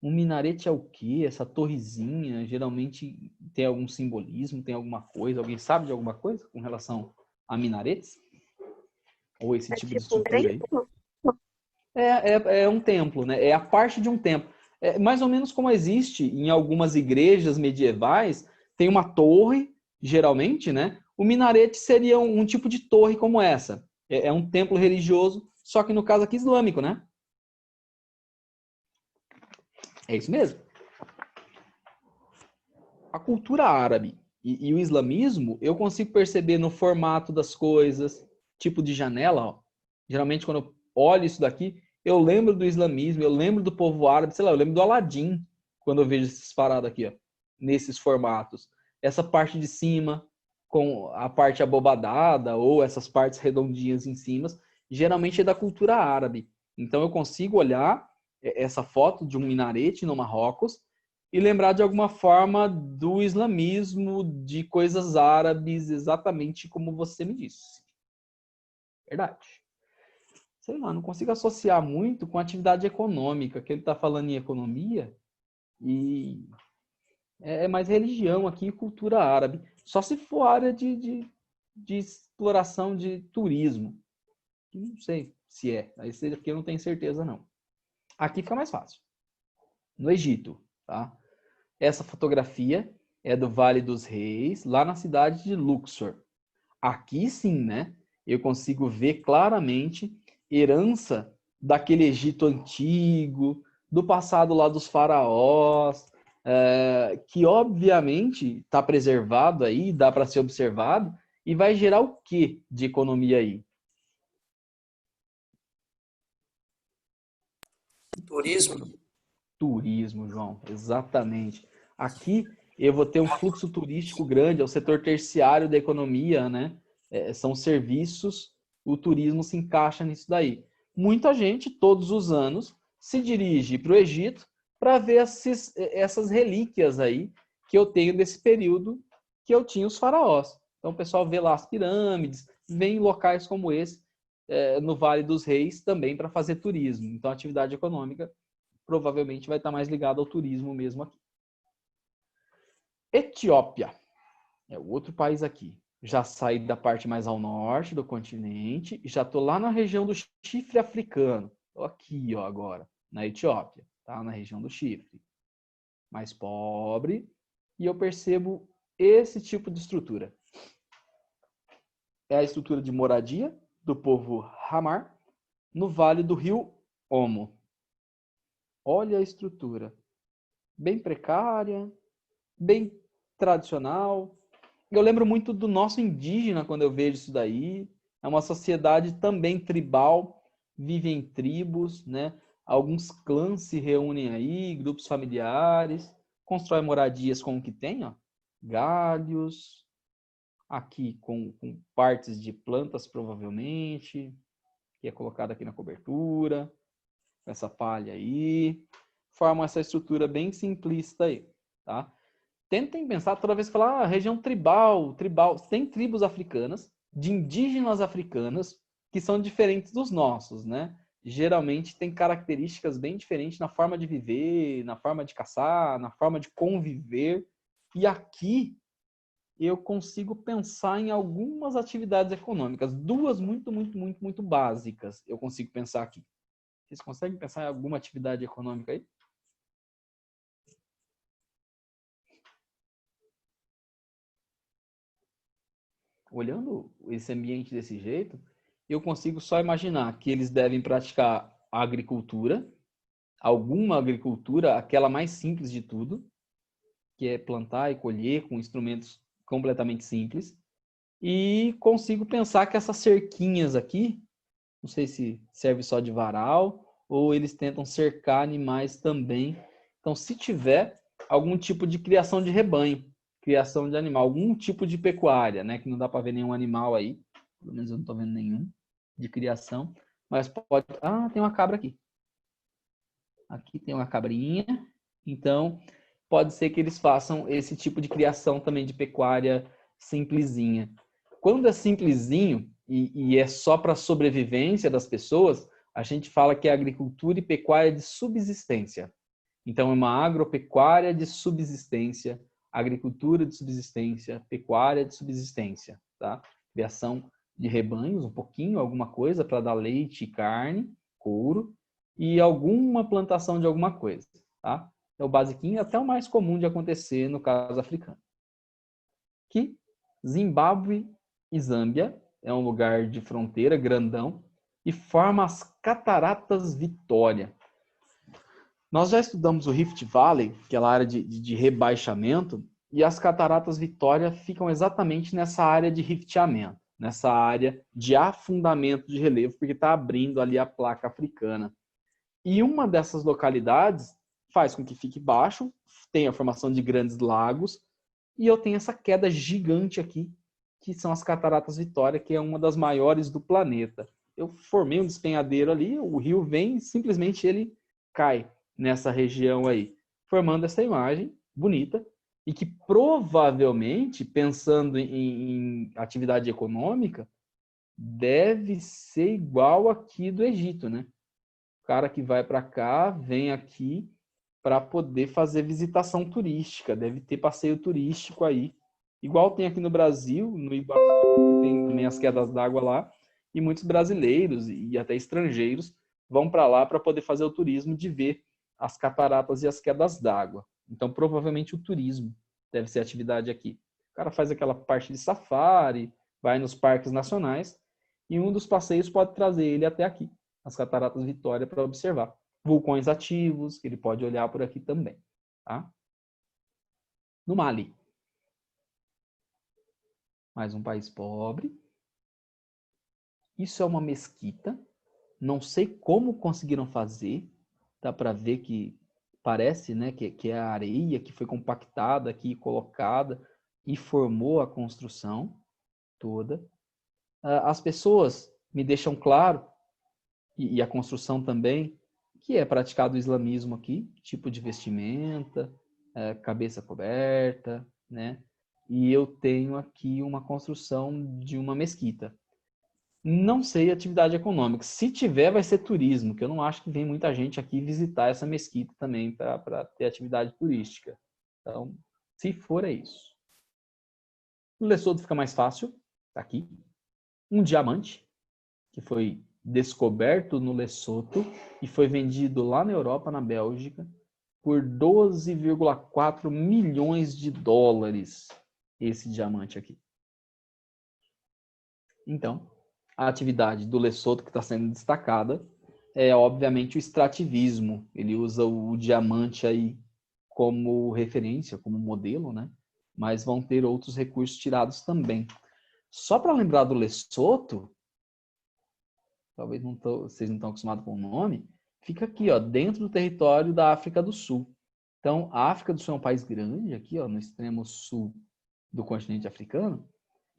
Um minarete é o quê? Essa torrezinha geralmente tem algum simbolismo, tem alguma coisa? Alguém sabe de alguma coisa com relação a minaretes? Ou esse tipo de estrutura aí? É um templo, né? É a parte de um templo. É mais ou menos como existe em algumas igrejas medievais, tem uma torre, geralmente, né? O minarete seria um tipo de torre como essa. É um templo religioso, só que no caso aqui islâmico, né? É isso mesmo. A cultura árabe e o islamismo, eu consigo perceber no formato das coisas, tipo de janela, ó. Geralmente quando eu olho isso daqui, eu lembro do islamismo, eu lembro do povo árabe, sei lá, eu lembro do Aladim, quando eu vejo esses paradas aqui, ó, nesses formatos. Essa parte de cima, com a parte abobadada, ou essas partes redondinhas em cima, geralmente é da cultura árabe. Então eu consigo olhar essa foto de um minarete no Marrocos e lembrar de alguma forma do islamismo, de coisas árabes, exatamente como você me disse. Verdade. Sei lá, não consigo associar muito com a atividade econômica, que ele está falando em economia, e é mais religião aqui e cultura árabe. Só se for área de exploração de turismo. Não sei se é. Esse aqui eu não tenho certeza, não. Aqui fica mais fácil. No Egito, tá? Essa fotografia é do Vale dos Reis, lá na cidade de Luxor. Aqui sim, né? Eu consigo ver claramente herança daquele Egito antigo, do passado lá dos faraós, que obviamente está preservado aí, dá para ser observado, e vai gerar o que de economia aí? Turismo. Turismo, João, exatamente. Aqui eu vou ter um fluxo turístico grande, é o setor terciário da economia, né? São serviços, o turismo se encaixa nisso daí. Muita gente, todos os anos, se dirige para o Egito para ver essas relíquias aí que eu tenho desse período que eu tinha os faraós. Então o pessoal vê lá as pirâmides, vem em locais como esse, no Vale dos Reis, também para fazer turismo. Então a atividade econômica provavelmente vai estar mais ligado ao turismo mesmo aqui. Etiópia é o outro país aqui. Já saí da parte mais ao norte do continente e já estou lá na região do chifre africano. Estou aqui, ó, agora, na Etiópia, tá? Na região do chifre. Mais pobre. E eu percebo esse tipo de estrutura. É a estrutura de moradia do povo Hamar no vale do rio Omo. Olha a estrutura. Bem precária, bem tradicional. Eu lembro muito do nosso indígena quando eu vejo isso daí. É uma sociedade também tribal, vive em tribos, né? Alguns clãs se reúnem aí, grupos familiares, constrói moradias com o que tem, ó. Galhos, aqui com partes de plantas provavelmente, que é colocado aqui na cobertura, essa palha aí, forma essa estrutura bem simplista aí, tá? Tentem pensar toda vez que falar região tribal, tem tribos africanas, de indígenas africanas, que são diferentes dos nossos, né? Geralmente tem características bem diferentes na forma de viver, na forma de caçar, na forma de conviver. E aqui eu consigo pensar em algumas atividades econômicas, duas muito básicas eu consigo pensar aqui. Vocês conseguem pensar em alguma atividade econômica aí? Olhando esse ambiente desse jeito, eu consigo só imaginar que eles devem praticar a agricultura, alguma agricultura, aquela mais simples de tudo, que é plantar e colher com instrumentos completamente simples. E consigo pensar que essas cerquinhas aqui, não sei se serve só de varal ou eles tentam cercar animais também. Então, se tiver algum tipo de criação de rebanho, criação de animal, algum tipo de pecuária, né, que não dá para ver nenhum animal aí, pelo menos eu não estou vendo nenhum de criação, mas pode, tem uma cabra aqui. Aqui tem uma cabrinha. Então, pode ser que eles façam esse tipo de criação também de pecuária simplesinha. Quando é simplesinho e é só para sobrevivência das pessoas, a gente fala que é agricultura e pecuária de subsistência. Então, é uma agropecuária de subsistência, agricultura de subsistência, pecuária de subsistência, tá? Criação de rebanhos, um pouquinho, alguma coisa para dar leite e carne, couro, e alguma plantação de alguma coisa, tá? É o basiquinho, até o mais comum de acontecer no caso africano. Que Zimbábue e Zâmbia é um lugar de fronteira grandão e forma as Cataratas Vitória. Nós já estudamos o Rift Valley, aquela área de rebaixamento, e as Cataratas Vitória ficam exatamente nessa área de rifteamento, nessa área de afundamento de relevo, porque está abrindo ali a placa africana. E uma dessas localidades faz com que fique baixo, tenha a formação de grandes lagos, e eu tenho essa queda gigante aqui, que são as Cataratas Vitória, que é uma das maiores do planeta. Eu formei um despenhadeiro ali, o rio vem, simplesmente ele cai nessa região aí, formando essa imagem bonita, e que provavelmente, pensando em atividade econômica, deve ser igual aqui do Egito, né? O cara que vai para cá, vem aqui para poder fazer visitação turística, deve ter passeio turístico aí, igual tem aqui no Brasil, no Iguaçu, que tem também as quedas d'água lá, e muitos brasileiros e até estrangeiros vão para lá para poder fazer o turismo de ver as cataratas e as quedas d'água. Então, provavelmente o turismo deve ser a atividade aqui. O cara faz aquela parte de safari, vai nos parques nacionais, e um dos passeios pode trazer ele até aqui, as Cataratas Vitória, para observar. Vulcões ativos, que ele pode olhar por aqui também. Tá? No Mali. Mais um país pobre. Isso é uma mesquita. Não sei como conseguiram fazer. Dá para ver que parece, né, que é a areia que foi compactada aqui, colocada e formou a construção toda. As pessoas me deixam claro, e a construção também, que é praticado o islamismo aqui, tipo de vestimenta, cabeça coberta, né? E eu tenho aqui uma construção de uma mesquita. Não sei atividade econômica. Se tiver, vai ser turismo, que eu não acho que vem muita gente aqui visitar essa mesquita também para ter atividade turística. Então, se for, é isso. O Lesoto fica mais fácil, tá aqui. Um diamante, que foi descoberto no Lesoto e foi vendido lá na Europa, na Bélgica, por 12,4 milhões de dólares, esse diamante aqui. Então, a atividade do Lesoto que está sendo destacada é, obviamente, o extrativismo. Ele usa o diamante aí como referência, como modelo, né? Mas vão ter outros recursos tirados também. Só para lembrar do Lesoto, talvez vocês não estão acostumados com o nome, fica aqui, ó, dentro do território da África do Sul. Então, a África do Sul é um país grande, aqui, ó, no extremo sul do continente africano,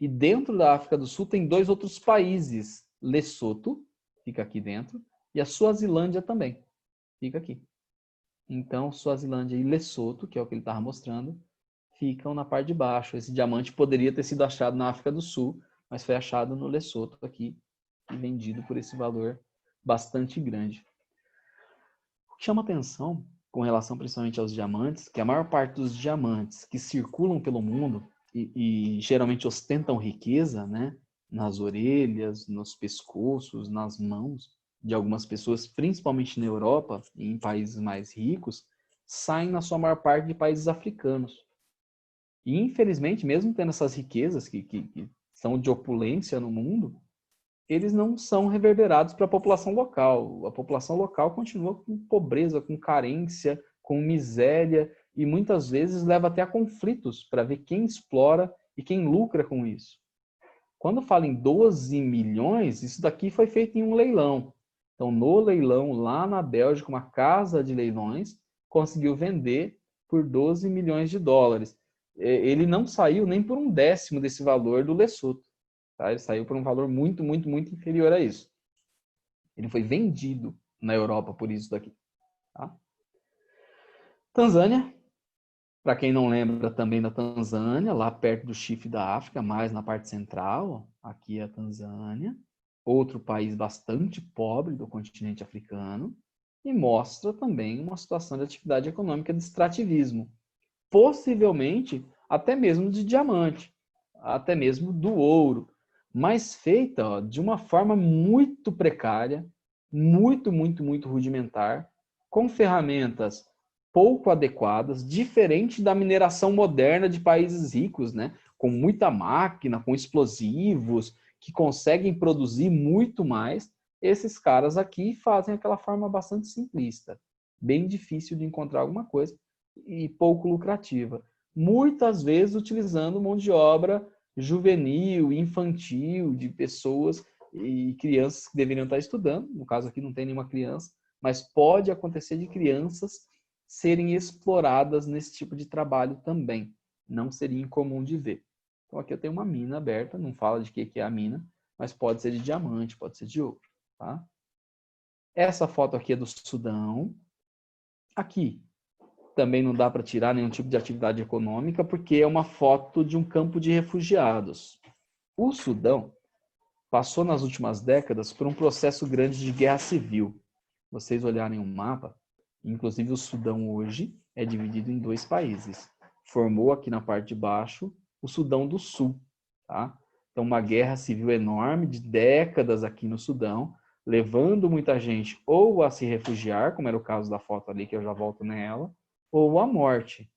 e dentro da África do Sul tem dois outros países, Lesoto, fica aqui dentro, e a Suazilândia também, fica aqui. Então, Suazilândia e Lesoto, que é o que ele estava mostrando, ficam na parte de baixo. Esse diamante poderia ter sido achado na África do Sul, mas foi achado no Lesoto aqui, e vendido por esse valor bastante grande. O que chama atenção com relação principalmente aos diamantes, que a maior parte dos diamantes que circulam pelo mundo e geralmente ostentam riqueza, né, nas orelhas, nos pescoços, nas mãos de algumas pessoas, principalmente na Europa e em países mais ricos, saem na sua maior parte de países africanos. E infelizmente, mesmo tendo essas riquezas que são de opulência no mundo, eles não são reverberados para a população local. A população local continua com pobreza, com carência, com miséria e muitas vezes leva até a conflitos para ver quem explora e quem lucra com isso. Quando fala em 12 milhões, isso daqui foi feito em um leilão. Então, no leilão lá na Bélgica, uma casa de leilões conseguiu vender por 12 milhões de dólares. Ele não saiu nem por um décimo desse valor do Lesoto. Tá? Ele saiu por um valor muito, muito, muito inferior a isso. Ele foi vendido na Europa por isso daqui. Tá? Tanzânia, para quem não lembra também da Tanzânia, lá perto do chifre da África, mais na parte central, aqui é a Tanzânia, outro país bastante pobre do continente africano, e mostra também uma situação de atividade econômica de extrativismo, possivelmente até mesmo de diamante, até mesmo do ouro, mas feita, ó, de uma forma muito precária, muito, muito, muito rudimentar, com ferramentas pouco adequadas, diferente da mineração moderna de países ricos, né? Com muita máquina, com explosivos, que conseguem produzir muito mais. Esses caras aqui fazem aquela forma bastante simplista. bem difícil de encontrar alguma coisa e pouco lucrativa. Muitas vezes utilizando mão de obra juvenil, infantil, de pessoas e crianças que deveriam estar estudando. No caso aqui não tem nenhuma criança, mas pode acontecer de crianças serem exploradas nesse tipo de trabalho também. Não seria incomum de ver. Então aqui eu tenho uma mina aberta, não fala de que é a mina, mas pode ser de diamante, pode ser de ouro. Tá? Essa foto aqui é do Sudão. Aqui também não dá para tirar nenhum tipo de atividade econômica, porque é uma foto de um campo de refugiados. O Sudão passou nas últimas décadas por um processo grande de guerra civil. Vocês olharem o mapa, inclusive o Sudão hoje é dividido em 2 países. Formou aqui na parte de baixo o Sudão do Sul. Tá? Então, uma guerra civil enorme de décadas aqui no Sudão, levando muita gente ou a se refugiar, como era o caso da foto ali, que eu já volto nela, ou à morte.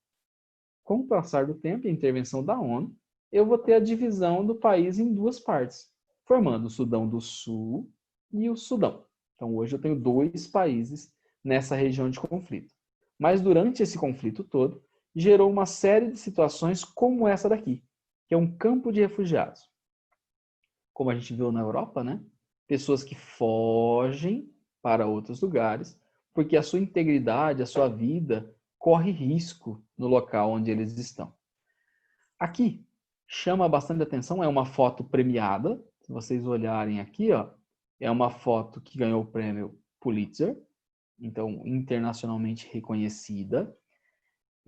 Com o passar do tempo e a intervenção da ONU, eu vou ter a divisão do país em 2 partes, formando o Sudão do Sul e o Sudão. Então, hoje eu tenho 2 países nessa região de conflito. Mas durante esse conflito todo, gerou uma série de situações como essa daqui, que é um campo de refugiados. Como a gente viu na Europa, né? Pessoas que fogem para outros lugares, porque a sua integridade, a sua vida corre risco no local onde eles estão. Aqui, chama bastante atenção, é uma foto premiada. Se vocês olharem aqui, ó, é uma foto que ganhou o prêmio Pulitzer, então internacionalmente reconhecida.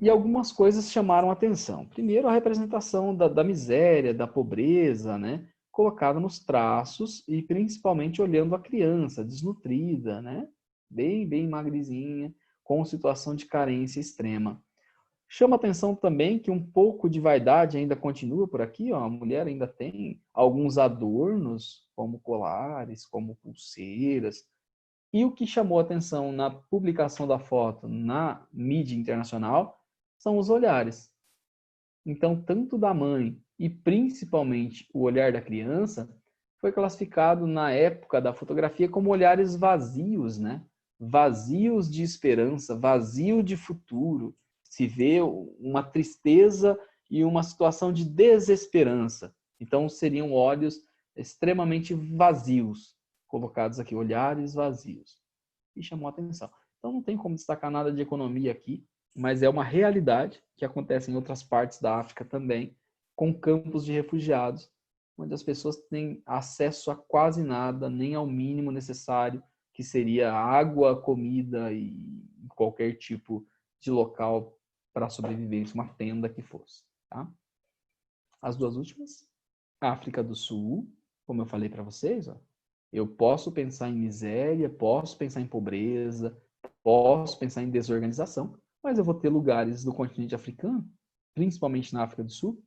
E algumas coisas chamaram atenção. Primeiro, a representação da miséria, da pobreza, né? Colocada nos traços e principalmente olhando a criança desnutrida, né? Bem magrezinha, com situação de carência extrema. Chama atenção também que um pouco de vaidade ainda continua por aqui, ó. A mulher ainda tem alguns adornos, como colares, como pulseiras. E o que chamou atenção na publicação da foto na mídia internacional são os olhares. Então, tanto da mãe e principalmente o olhar da criança foi classificado na época da fotografia como olhares vazios, né? Vazios de esperança, vazio de futuro. Se vê uma tristeza e uma situação de desesperança. Então, seriam olhos extremamente vazios, colocados aqui, olhares vazios. E chamou a atenção. Então, não tem como destacar nada de economia aqui, mas é uma realidade que acontece em outras partes da África também, com campos de refugiados, onde as pessoas têm acesso a quase nada, nem ao mínimo necessário, que seria água, comida e qualquer tipo de local para sobrevivência, uma tenda que fosse. Tá? As 2 últimas, África do Sul, como eu falei para vocês, ó, eu posso pensar em miséria, posso pensar em pobreza, posso pensar em desorganização, mas eu vou ter lugares do continente africano, principalmente na África do Sul,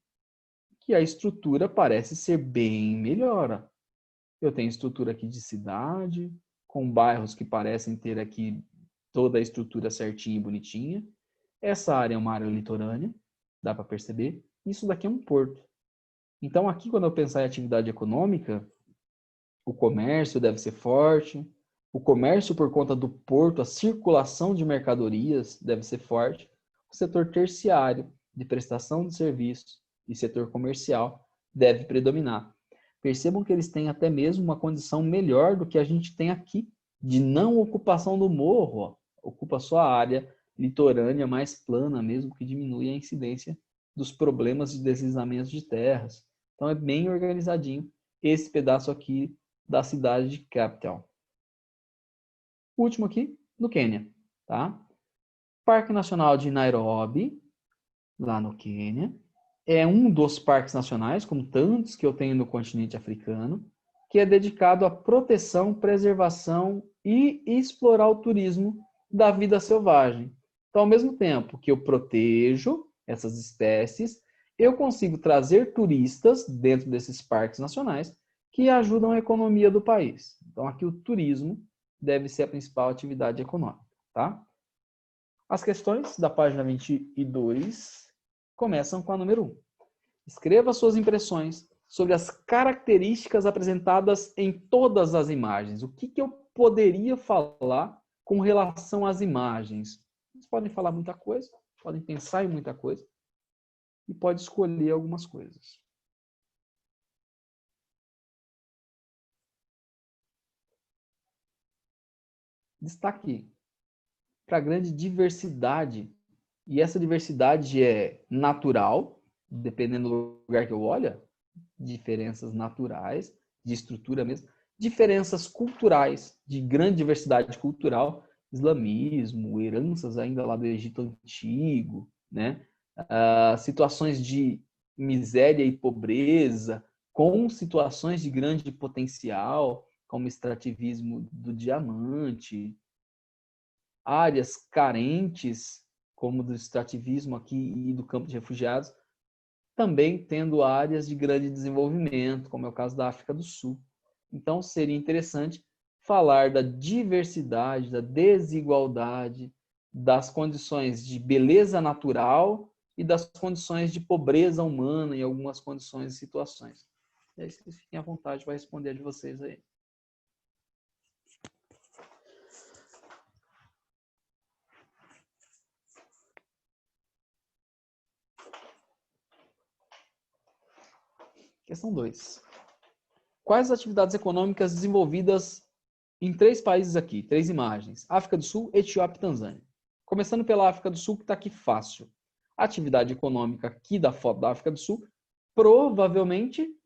que a estrutura parece ser bem melhor. Eu tenho estrutura aqui de cidade, com bairros que parecem ter aqui toda a estrutura certinha e bonitinha. Essa área é uma área litorânea, dá para perceber. Isso daqui é um porto. Então aqui, quando eu pensar em atividade econômica, o comércio deve ser forte, o comércio por conta do porto, a circulação de mercadorias deve ser forte, o setor terciário, de prestação de serviços e setor comercial deve predominar. Percebam que eles têm até mesmo uma condição melhor do que a gente tem aqui, de não ocupação do morro, ó. Ocupa só a área litorânea mais plana mesmo, que diminui a incidência dos problemas de deslizamentos de terras. Então é bem organizadinho esse pedaço aqui da cidade de Cape Town. O último aqui, no Quênia, tá? Parque Nacional de Nairobi, lá no Quênia, é um dos parques nacionais, como tantos que eu tenho no continente africano, que é dedicado à proteção, preservação e explorar o turismo da vida selvagem. Então, ao mesmo tempo que eu protejo essas espécies, eu consigo trazer turistas dentro desses parques nacionais que ajudam a economia do país. Então, aqui o turismo deve ser a principal atividade econômica, tá? As questões da página 22 começam com a número 1. Escreva suas impressões sobre as características apresentadas em todas as imagens. O que eu poderia falar Com relação às imagens, vocês podem falar muita coisa, podem pensar em muita coisa e pode escolher algumas coisas. Destaque para a grande diversidade. E essa diversidade é natural, dependendo do lugar que eu olho, diferenças naturais, de estrutura mesmo, diferenças culturais, de grande diversidade cultural, islamismo, heranças ainda lá do Egito Antigo, né? Situações de miséria e pobreza, com situações de grande potencial, como extrativismo do diamante, áreas carentes, como do extrativismo aqui e do campo de refugiados, também tendo áreas de grande desenvolvimento, como é o caso da África do Sul. Então, seria interessante falar da diversidade, da desigualdade, das condições de beleza natural e das condições de pobreza humana em algumas condições e situações. E aí vocês fiquem à vontade para responder a de vocês aí. Questão 2. Quais as atividades econômicas desenvolvidas em 3 países aqui? 3 imagens. África do Sul, Etiópia e Tanzânia. Começando pela África do Sul, que está aqui fácil. A atividade econômica aqui da foto da África do Sul, provavelmente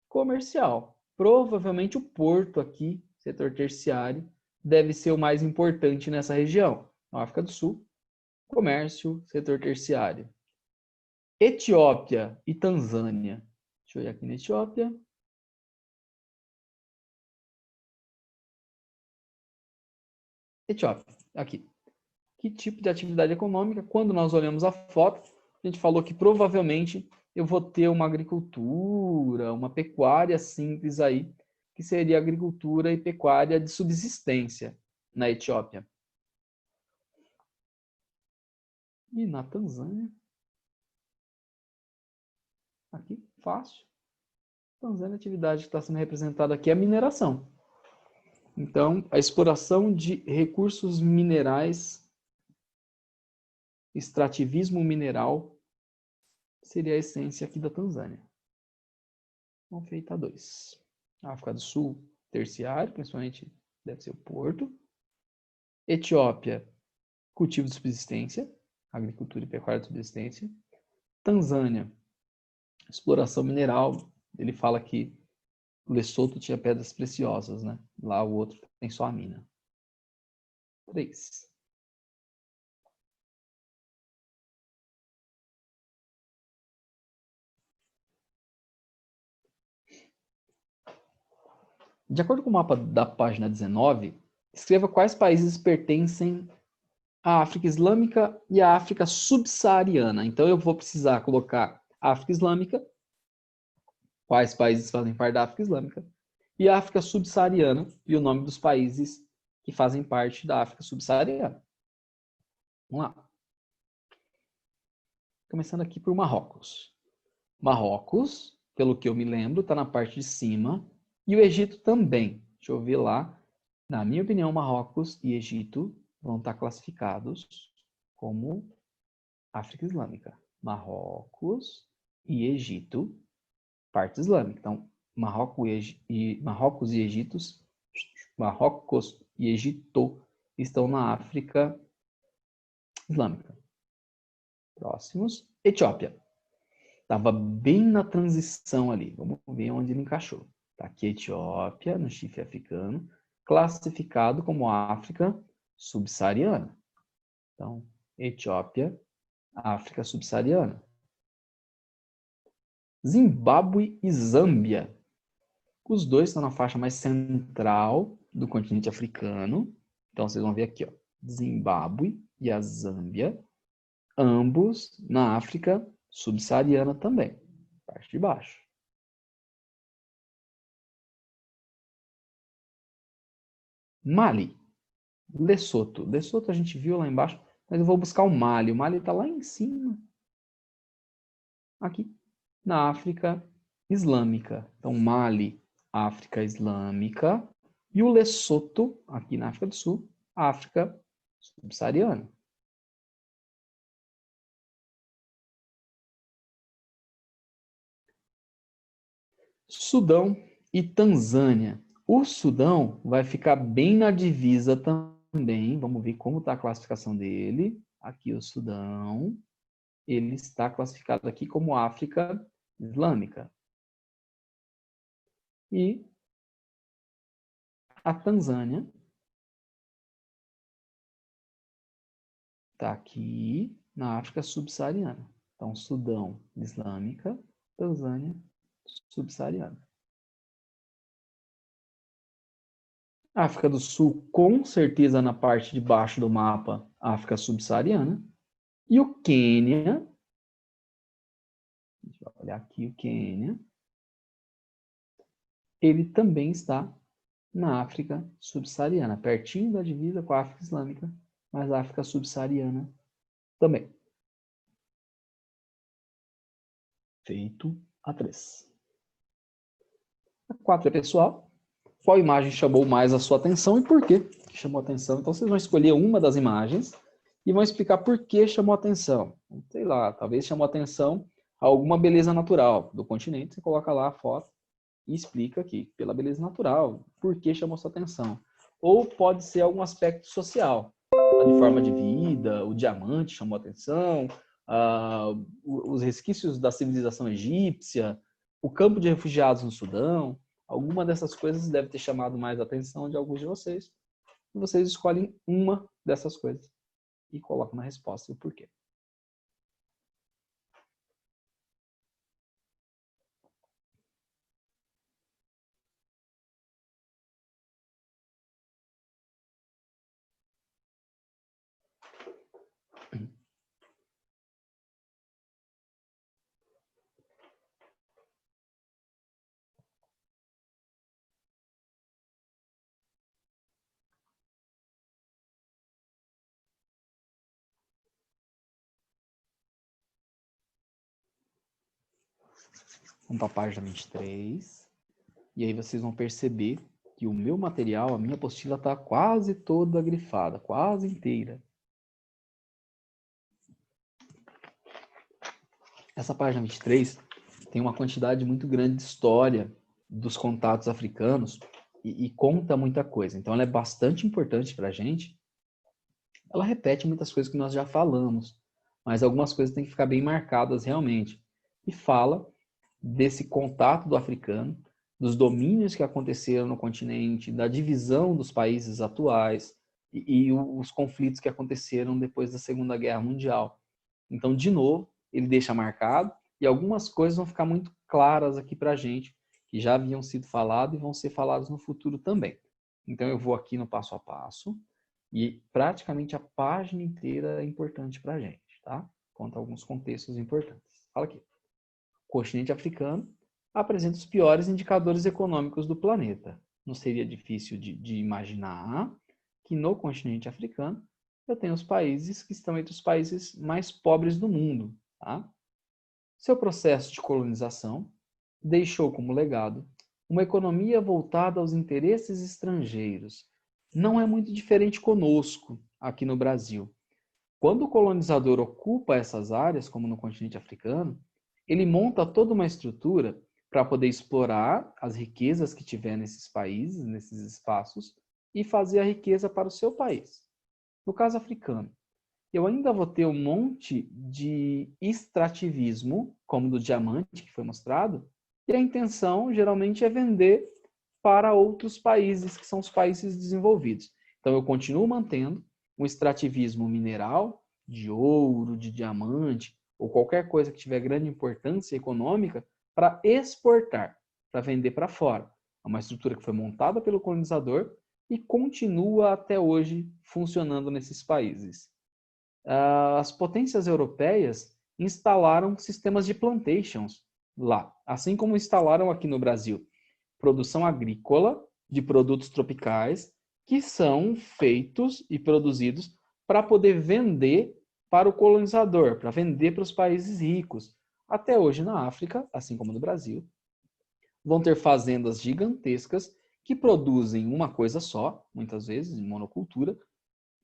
comercial. Provavelmente o porto aqui, setor terciário, deve ser o mais importante nessa região. Na África do Sul, comércio, setor terciário. Etiópia e Tanzânia. Deixa eu ir aqui na Etiópia. Etiópia, aqui. Que tipo de atividade econômica? Quando nós olhamos a foto, a gente falou que provavelmente eu vou ter uma agricultura, uma pecuária simples aí, que seria agricultura e pecuária de subsistência na Etiópia. E na Tanzânia? Aqui, fácil. Tanzânia, a atividade que está sendo representada aqui é a mineração. Então, a exploração de recursos minerais, extrativismo mineral, seria a essência aqui da Tanzânia. Então, feita 2. África do Sul, terciário, principalmente deve ser o porto. Etiópia, cultivo de subsistência, agricultura e pecuária de subsistência. Tanzânia, exploração mineral. Ele fala que Lesoto tinha pedras preciosas, né? Lá o outro tem só a mina. 3. De acordo com o mapa da página 19, escreva quais países pertencem à África Islâmica e à África Subsaariana. Então eu vou precisar colocar África Islâmica, quais países fazem parte da África Islâmica, e a África Subsaariana, e o nome dos países que fazem parte da África Subsaariana. Vamos lá. Começando aqui por Marrocos. Marrocos, pelo que eu me lembro, está na parte de cima, e o Egito também. Deixa eu ver lá. Na minha opinião, Marrocos e Egito vão estar classificados como África Islâmica. Marrocos e Egito, parte islâmica. Então, Marrocos e Egito estão na África Islâmica. Próximos. Etiópia. Estava bem na transição ali. Vamos ver onde ele encaixou. Está aqui a Etiópia, no chifre africano, classificado como África subsaariana. Então, Etiópia, África subsaariana. Zimbábue e Zâmbia. Os dois estão na faixa mais central do continente africano. Então, vocês vão ver aqui, ó, Zimbábue e a Zâmbia, ambos na África subsaariana também, parte de baixo. Mali, Lesoto. Lesoto a gente viu lá embaixo, mas eu vou buscar o Mali. O Mali está lá em cima, aqui, na África Islâmica. Então, Mali, África Islâmica, e o Lesoto, aqui na África do Sul, África subsaariana. Sudão e Tanzânia. O Sudão vai ficar bem na divisa também. Vamos ver como está a classificação dele. Aqui o Sudão. Ele está classificado aqui como África Islâmica. E a Tanzânia está aqui na África subsaariana. Então, Sudão Islâmica, Tanzânia subsaariana. África do Sul, com certeza na parte de baixo do mapa, África subsaariana. E o Quênia, deixa eu olhar aqui o Quênia, ele também está na África subsaariana, pertinho da divisa com a África Islâmica, mas a África subsaariana também. Feito a 3. A 4 é pessoal. Qual imagem chamou mais a sua atenção e por que chamou a atenção? Então, vocês vão escolher uma das imagens e vão explicar por que chamou a atenção. Sei lá, talvez chamou a atenção alguma beleza natural do continente. Você coloca lá a foto e explica aqui, pela beleza natural, por que chamou sua atenção. Ou pode ser algum aspecto social, de forma de vida, o diamante chamou a atenção, os resquícios da civilização egípcia, o campo de refugiados no Sudão. Alguma dessas coisas deve ter chamado mais a atenção de alguns de vocês. E vocês escolhem uma dessas coisas e colocam na resposta o porquê. Vamos para a página 23. E aí vocês vão perceber que o meu material, a minha apostila está quase toda grifada, quase inteira. Essa página 23 tem uma quantidade muito grande de história dos contatos africanos e conta muita coisa. Então ela é bastante importante para a gente. Ela repete muitas coisas que nós já falamos, mas algumas coisas têm que ficar bem marcadas realmente. E fala desse contato do africano, dos domínios que aconteceram no continente, da divisão dos países atuais e os conflitos que aconteceram depois da Segunda Guerra Mundial. Então, de novo, ele deixa marcado e algumas coisas vão ficar muito claras aqui para a gente, que já haviam sido faladas e vão ser faladas no futuro também. Então, eu vou aqui no passo a passo e praticamente a página inteira é importante para a gente, tá? Conta alguns contextos importantes. Fala aqui. O continente africano apresenta os piores indicadores econômicos do planeta. Não seria difícil de imaginar que no continente africano eu tenho os países que estão entre os países mais pobres do mundo. Tá? Seu processo de colonização deixou como legado uma economia voltada aos interesses estrangeiros. Não é muito diferente conosco aqui no Brasil. Quando o colonizador ocupa essas áreas, como no continente africano, ele monta toda uma estrutura para poder explorar as riquezas que tiver nesses países, nesses espaços, e fazer a riqueza para o seu país. No caso africano, eu ainda vou ter um monte de extrativismo, como do diamante que foi mostrado, e a intenção geralmente é vender para outros países, que são os países desenvolvidos. Então eu continuo mantendo um extrativismo mineral, de ouro, de diamante, ou qualquer coisa que tiver grande importância econômica, para exportar, para vender para fora. É uma estrutura que foi montada pelo colonizador e continua até hoje funcionando nesses países. As potências europeias instalaram sistemas de plantations lá, assim como instalaram aqui no Brasil. Produção agrícola de produtos tropicais que são feitos e produzidos para poder vender para o colonizador, para vender para os países ricos. Até hoje na África, assim como no Brasil, vão ter fazendas gigantescas que produzem uma coisa só, muitas vezes, em monocultura,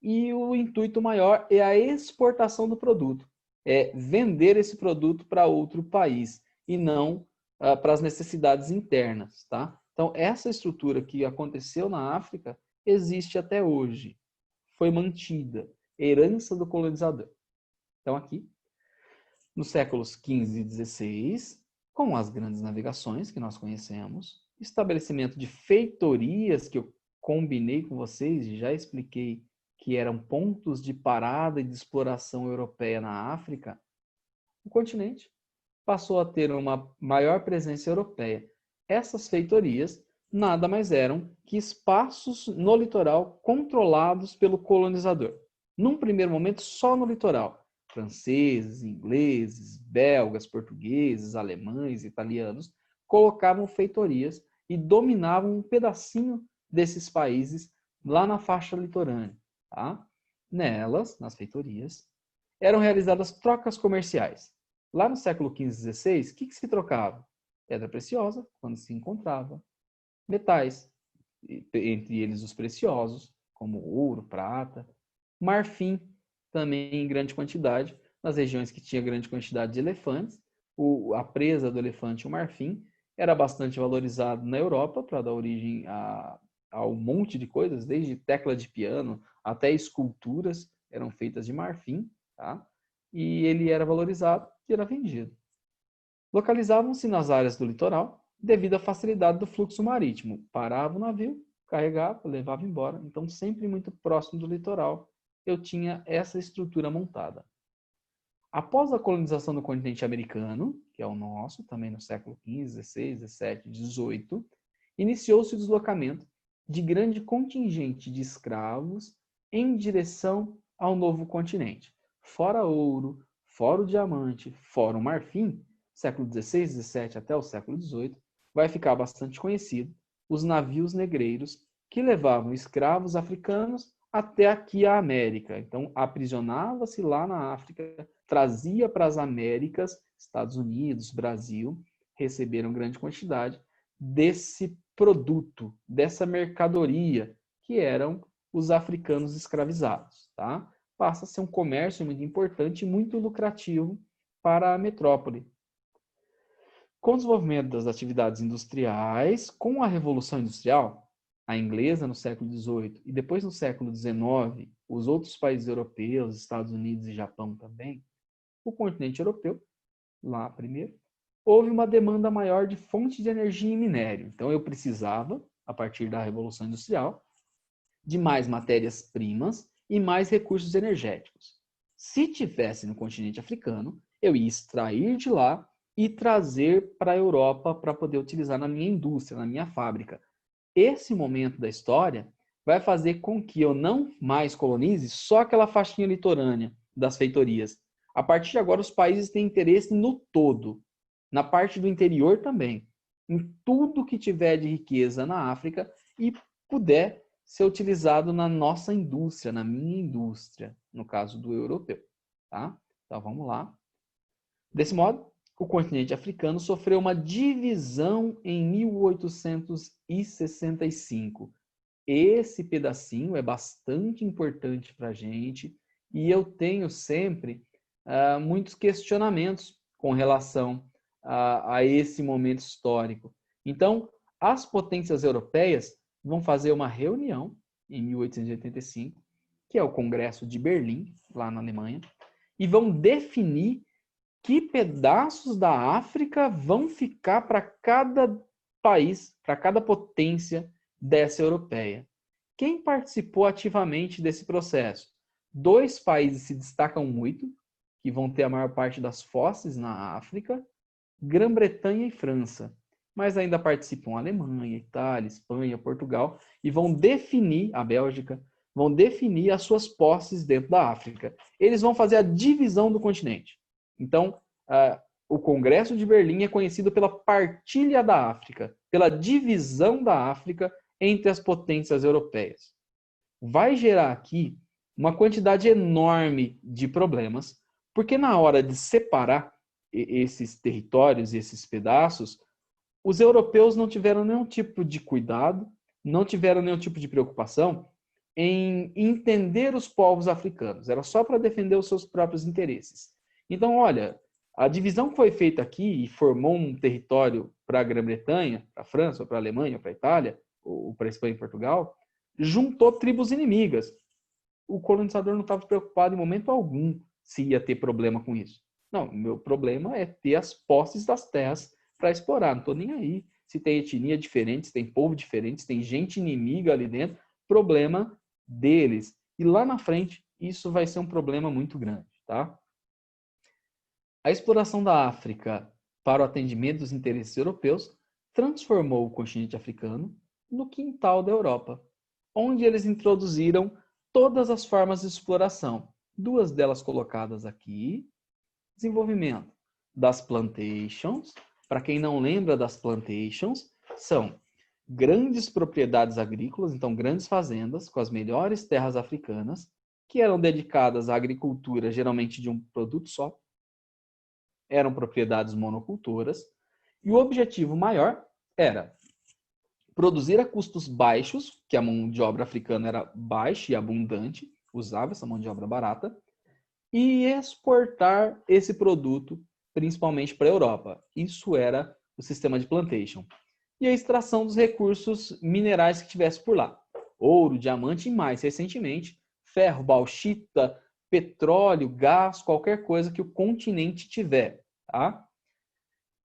e o intuito maior é a exportação do produto, é vender esse produto para outro país e não para as necessidades internas, tá? Então, essa estrutura que aconteceu na África existe até hoje, foi mantida, herança do colonizador. Então, aqui, nos séculos XV e XVI, com as grandes navegações que nós conhecemos, estabelecimento de feitorias, que eu combinei com vocês e já expliquei que eram pontos de parada e de exploração europeia na África, o continente passou a ter uma maior presença europeia. Essas feitorias nada mais eram que espaços no litoral controlados pelo colonizador. Num primeiro momento, só no litoral. Franceses, ingleses, belgas, portugueses, alemães, italianos colocavam feitorias e dominavam um pedacinho desses países lá na faixa litorânea. Tá? Nelas, nas feitorias, eram realizadas trocas comerciais. Lá no século XV e XVI, o que se trocava? Pedra preciosa, quando se encontrava. Metais, entre eles os preciosos, como ouro, prata. Marfim, também em grande quantidade, nas regiões que tinha grande quantidade de elefantes. A presa do elefante, o marfim, era bastante valorizado na Europa para dar origem a um monte de coisas, desde tecla de piano até esculturas eram feitas de marfim, tá? E ele era valorizado e era vendido. Localizavam-se nas áreas do litoral devido à facilidade do fluxo marítimo. Parava o navio, carregava, levava embora. Então, sempre muito próximo do litoral, eu tinha essa estrutura montada. Após a colonização do continente americano, que é o nosso, também no século XV, XVI, XVII, XVIII, iniciou-se o deslocamento de grande contingente de escravos em direção ao novo continente. Fora ouro, fora o diamante, fora o marfim, século XVI, XVII até o século XVIII, vai ficar bastante conhecido os navios negreiros que levavam escravos africanos até aqui a América. Então, aprisionava-se lá na África, trazia para as Américas, Estados Unidos, Brasil, receberam grande quantidade desse produto, dessa mercadoria, que eram os africanos escravizados. Tá? Passa a ser um comércio muito importante e muito lucrativo para a metrópole. Com o desenvolvimento das atividades industriais, com a Revolução Industrial, a inglesa no século XVIII e depois no século XIX, os outros países europeus, Estados Unidos e Japão também, o continente europeu, lá primeiro, houve uma demanda maior de fonte de energia e minério. Então eu precisava, a partir da Revolução Industrial, de mais matérias-primas e mais recursos energéticos. Se tivesse no continente africano, eu ia extrair de lá e trazer para a Europa para poder utilizar na minha indústria, na minha fábrica. Esse momento da história vai fazer com que eu não mais colonize só aquela faixinha litorânea das feitorias. A partir de agora, os países têm interesse no todo, na parte do interior também, em tudo que tiver de riqueza na África e puder ser utilizado na nossa indústria, na minha indústria, no caso do europeu. Tá? Então, vamos lá. Desse modo, o continente africano sofreu uma divisão em 1865. Esse pedacinho é bastante importante para a gente e eu tenho sempre muitos questionamentos com relação a esse momento histórico. Então, as potências europeias vão fazer uma reunião em 1885, que é o Congresso de Berlim, lá na Alemanha, e vão definir que pedaços da África vão ficar para cada país, para cada potência dessa europeia. Quem participou ativamente desse processo? 2 países se destacam muito, que vão ter a maior parte das posses na África, Grã-Bretanha e França. Mas ainda participam Alemanha, Itália, Espanha, Portugal, e vão definir, a Bélgica, vão definir as suas posses dentro da África. Eles vão fazer a divisão do continente. Então, o Congresso de Berlim é conhecido pela partilha da África, pela divisão da África entre as potências europeias. Vai gerar aqui uma quantidade enorme de problemas, porque na hora de separar esses territórios, esses pedaços, os europeus não tiveram nenhum tipo de cuidado, não tiveram nenhum tipo de preocupação em entender os povos africanos, era só para defender os seus próprios interesses. Então, olha, a divisão que foi feita aqui e formou um território para a Grã-Bretanha, para a França, para a Alemanha, para a Itália, ou para a Espanha e Portugal, juntou tribos inimigas. O colonizador não estava preocupado em momento algum se ia ter problema com isso. Não, o meu problema é ter as posses das terras para explorar. Não estou nem aí se tem etnia diferente, se tem povo diferente, se tem gente inimiga ali dentro. Problema deles. E lá na frente, isso vai ser um problema muito grande, tá? A exploração da África para o atendimento dos interesses europeus transformou o continente africano no quintal da Europa, onde eles introduziram todas as formas de exploração. Duas delas colocadas aqui. Desenvolvimento das plantations. Para quem não lembra das plantations, são grandes propriedades agrícolas, então grandes fazendas com as melhores terras africanas, que eram dedicadas à agricultura, geralmente de um produto só. Eram propriedades monocultoras. E o objetivo maior era produzir a custos baixos, que a mão de obra africana era baixa e abundante, usava essa mão de obra barata, e exportar esse produto principalmente para a Europa. Isso era o sistema de plantation. E a extração dos recursos minerais que tivesse por lá. Ouro, diamante e mais recentemente, ferro, bauxita, petróleo, gás, qualquer coisa que o continente tiver. Tá?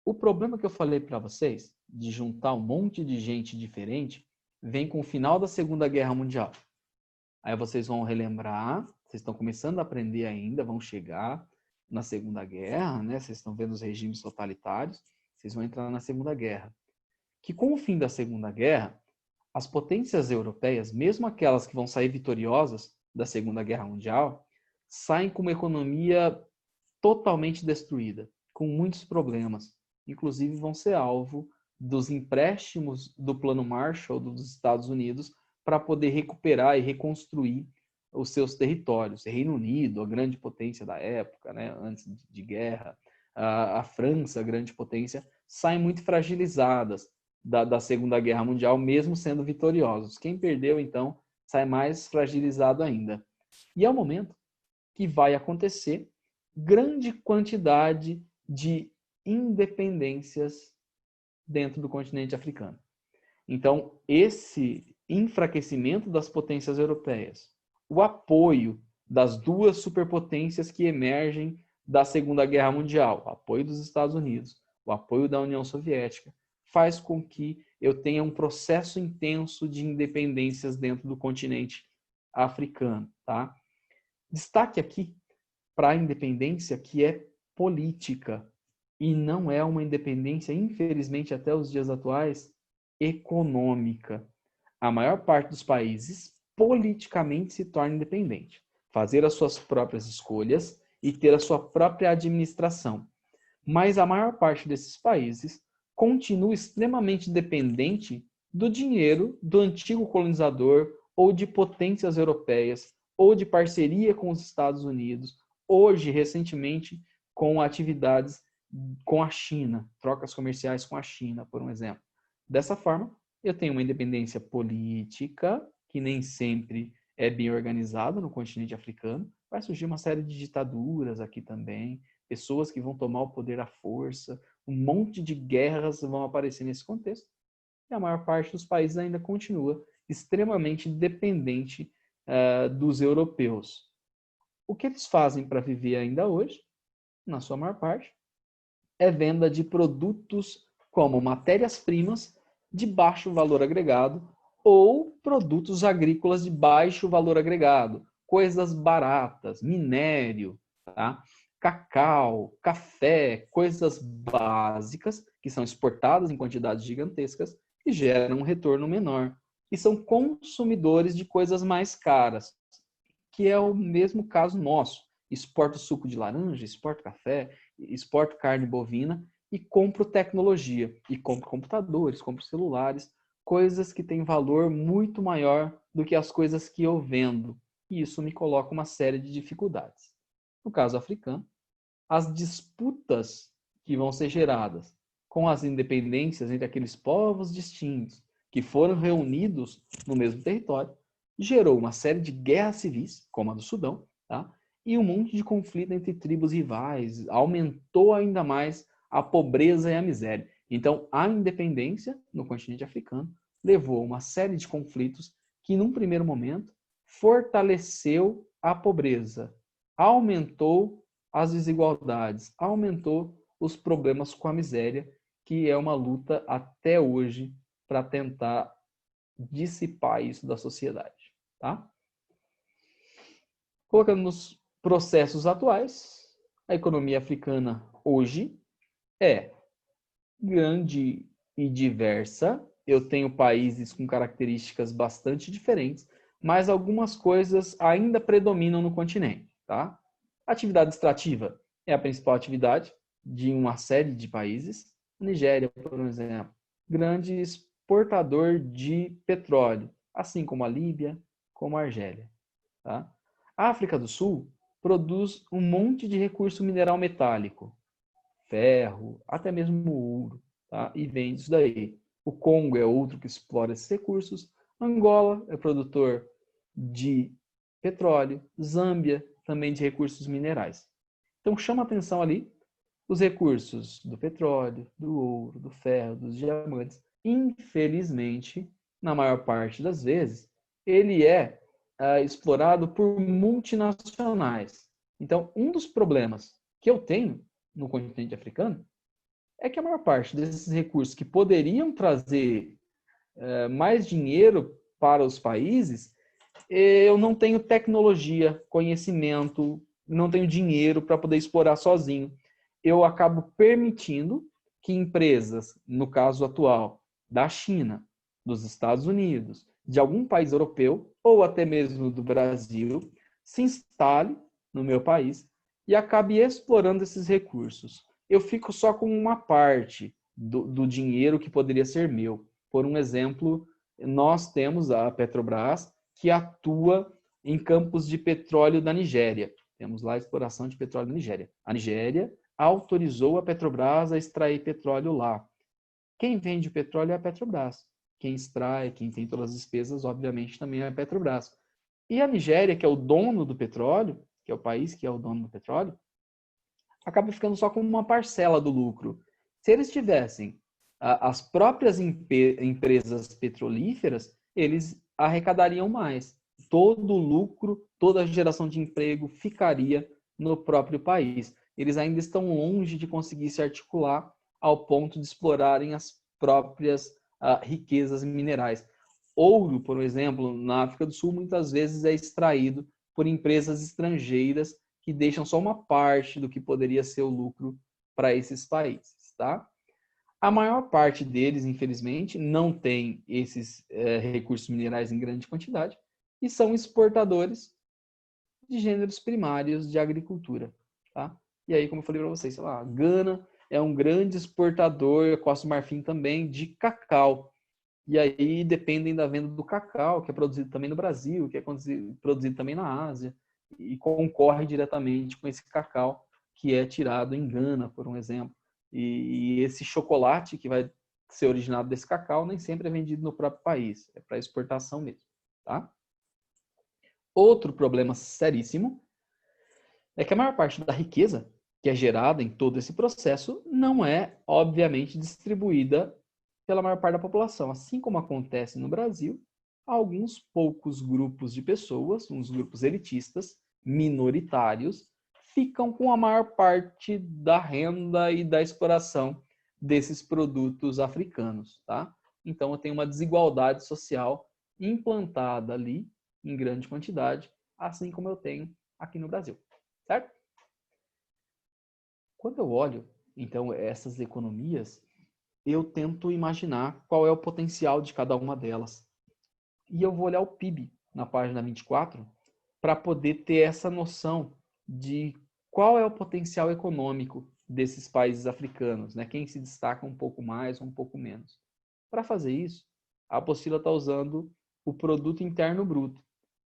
O problema que eu falei para vocês, de juntar um monte de gente diferente, vem com o final da Segunda Guerra Mundial. Aí vocês vão relembrar, vocês estão começando a aprender ainda, vão chegar na Segunda Guerra, né? Vocês estão vendo os regimes totalitários, vocês vão entrar na Segunda Guerra. Que com o fim da Segunda Guerra, as potências europeias, mesmo aquelas que vão sair vitoriosas da Segunda Guerra Mundial, saem com uma economia totalmente destruída, com muitos problemas. Inclusive vão ser alvo dos empréstimos do Plano Marshall dos Estados Unidos para poder recuperar e reconstruir os seus territórios. Reino Unido, a grande potência da época, né, antes de guerra, a França, a grande potência, saem muito fragilizadas da Segunda Guerra Mundial, mesmo sendo vitoriosos. Quem perdeu, então, sai mais fragilizado ainda. E é o momento que vai acontecer grande quantidade de independências dentro do continente africano. Então, esse enfraquecimento das potências europeias, o apoio das duas superpotências que emergem da Segunda Guerra Mundial, o apoio dos Estados Unidos, o apoio da União Soviética, faz com que eu tenha um processo intenso de independências dentro do continente africano. Tá? Destaque aqui para a independência que é política e não é uma independência, infelizmente, até os dias atuais, econômica. A maior parte dos países politicamente se torna independente, fazer as suas próprias escolhas e ter a sua própria administração. Mas a maior parte desses países continua extremamente dependente do dinheiro do antigo colonizador ou de potências europeias ou de parceria com os Estados Unidos, hoje, recentemente, com atividades com a China, trocas comerciais com a China, por um exemplo. Dessa forma, eu tenho uma independência política, que nem sempre é bem organizada no continente africano. Vai surgir uma série de ditaduras aqui também, pessoas que vão tomar o poder à força, um monte de guerras vão aparecer nesse contexto. E a maior parte dos países ainda continua extremamente dependente dos europeus. O que eles fazem para viver ainda hoje, na sua maior parte, é venda de produtos como matérias-primas de baixo valor agregado ou produtos agrícolas de baixo valor agregado, coisas baratas, minério, tá? Cacau, café, coisas básicas que são exportadas em quantidades gigantescas e geram um retorno menor. E são consumidores de coisas mais caras, que é o mesmo caso nosso. Exporto suco de laranja, exporto café, exporto carne bovina e compro tecnologia. E compro computadores, compro celulares, coisas que têm valor muito maior do que as coisas que eu vendo. E isso me coloca uma série de dificuldades. No caso africano, as disputas que vão ser geradas com as independências entre aqueles povos distintos que foram reunidos no mesmo território gerou uma série de guerras civis, como a do Sudão, tá? E um monte de conflito entre tribos rivais, aumentou ainda mais a pobreza e a miséria. Então, a independência no continente africano levou a uma série de conflitos que, num primeiro momento, fortaleceu a pobreza, aumentou as desigualdades, aumentou os problemas com a miséria, que é uma luta até hoje para tentar dissipar isso da sociedade, tá? Colocando nos processos atuais, a economia africana hoje é grande e diversa. Eu tenho países com características bastante diferentes, mas algumas coisas ainda predominam no continente, tá? A atividade extrativa é a principal atividade de uma série de países. A Nigéria, por exemplo, grande exportador de petróleo, assim como a Líbia, como a Argélia, tá? A África do Sul produz um monte de recurso mineral metálico, ferro, até mesmo ouro, tá? E vende isso daí. O Congo é outro que explora esses recursos. Angola é produtor de petróleo. Zâmbia também de recursos minerais. Então chama atenção ali os recursos do petróleo, do ouro, do ferro, dos diamantes. Infelizmente, na maior parte das vezes, ele é explorado por multinacionais. Então, um dos problemas que eu tenho no continente africano é que a maior parte desses recursos que poderiam trazer mais dinheiro para os países, eu não tenho tecnologia, conhecimento, não tenho dinheiro para poder explorar sozinho. Eu acabo permitindo que empresas, no caso atual, da China, dos Estados Unidos, de algum país europeu, ou até mesmo do Brasil, se instale no meu país e acabe explorando esses recursos. Eu fico só com uma parte do dinheiro que poderia ser meu. Por um exemplo, nós temos a Petrobras, que atua em campos de petróleo da Nigéria. Temos lá a exploração de petróleo na Nigéria. A Nigéria autorizou a Petrobras a extrair petróleo lá. Quem vende o petróleo é a Petrobras. Quem extrai, quem tem todas as despesas, obviamente, também é a Petrobras. E a Nigéria, que é o dono do petróleo, que é o país que é o dono do petróleo, acaba ficando só com uma parcela do lucro. Se eles tivessem as próprias empresas petrolíferas, eles arrecadariam mais. Todo o lucro, toda a geração de emprego ficaria no próprio país. Eles ainda estão longe de conseguir se articular ao ponto de explorarem as próprias riquezas minerais. Ouro, por exemplo, na África do Sul, muitas vezes é extraído por empresas estrangeiras que deixam só uma parte do que poderia ser o lucro para esses países, tá? A maior parte deles, infelizmente, não tem esses recursos minerais em grande quantidade e são exportadores de gêneros primários de agricultura, tá? E aí, como eu falei para vocês, sei lá, Gana é um grande exportador, Costa do Marfim também, de cacau. E aí dependem da venda do cacau, que é produzido também no Brasil, que é produzido também na Ásia, e concorre diretamente com esse cacau que é tirado em Gana, por um exemplo. E esse chocolate que vai ser originado desse cacau nem sempre é vendido no próprio país, é para exportação mesmo, tá? Outro problema seríssimo é que a maior parte da riqueza que é gerada em todo esse processo não é, obviamente, distribuída pela maior parte da população. Assim como acontece no Brasil, alguns poucos grupos de pessoas, uns grupos elitistas, minoritários, ficam com a maior parte da renda e da exploração desses produtos africanos, tá? Então, eu tenho uma desigualdade social implantada ali em grande quantidade, assim como eu tenho aqui no Brasil, certo? Quando eu olho, então, essas economias, eu tento imaginar qual é o potencial de cada uma delas. E eu vou olhar o PIB na página 24 para poder ter essa noção de qual é o potencial econômico desses países africanos, né? Quem se destaca um pouco mais ou um pouco menos. Para fazer isso, a apostila está usando o produto interno bruto,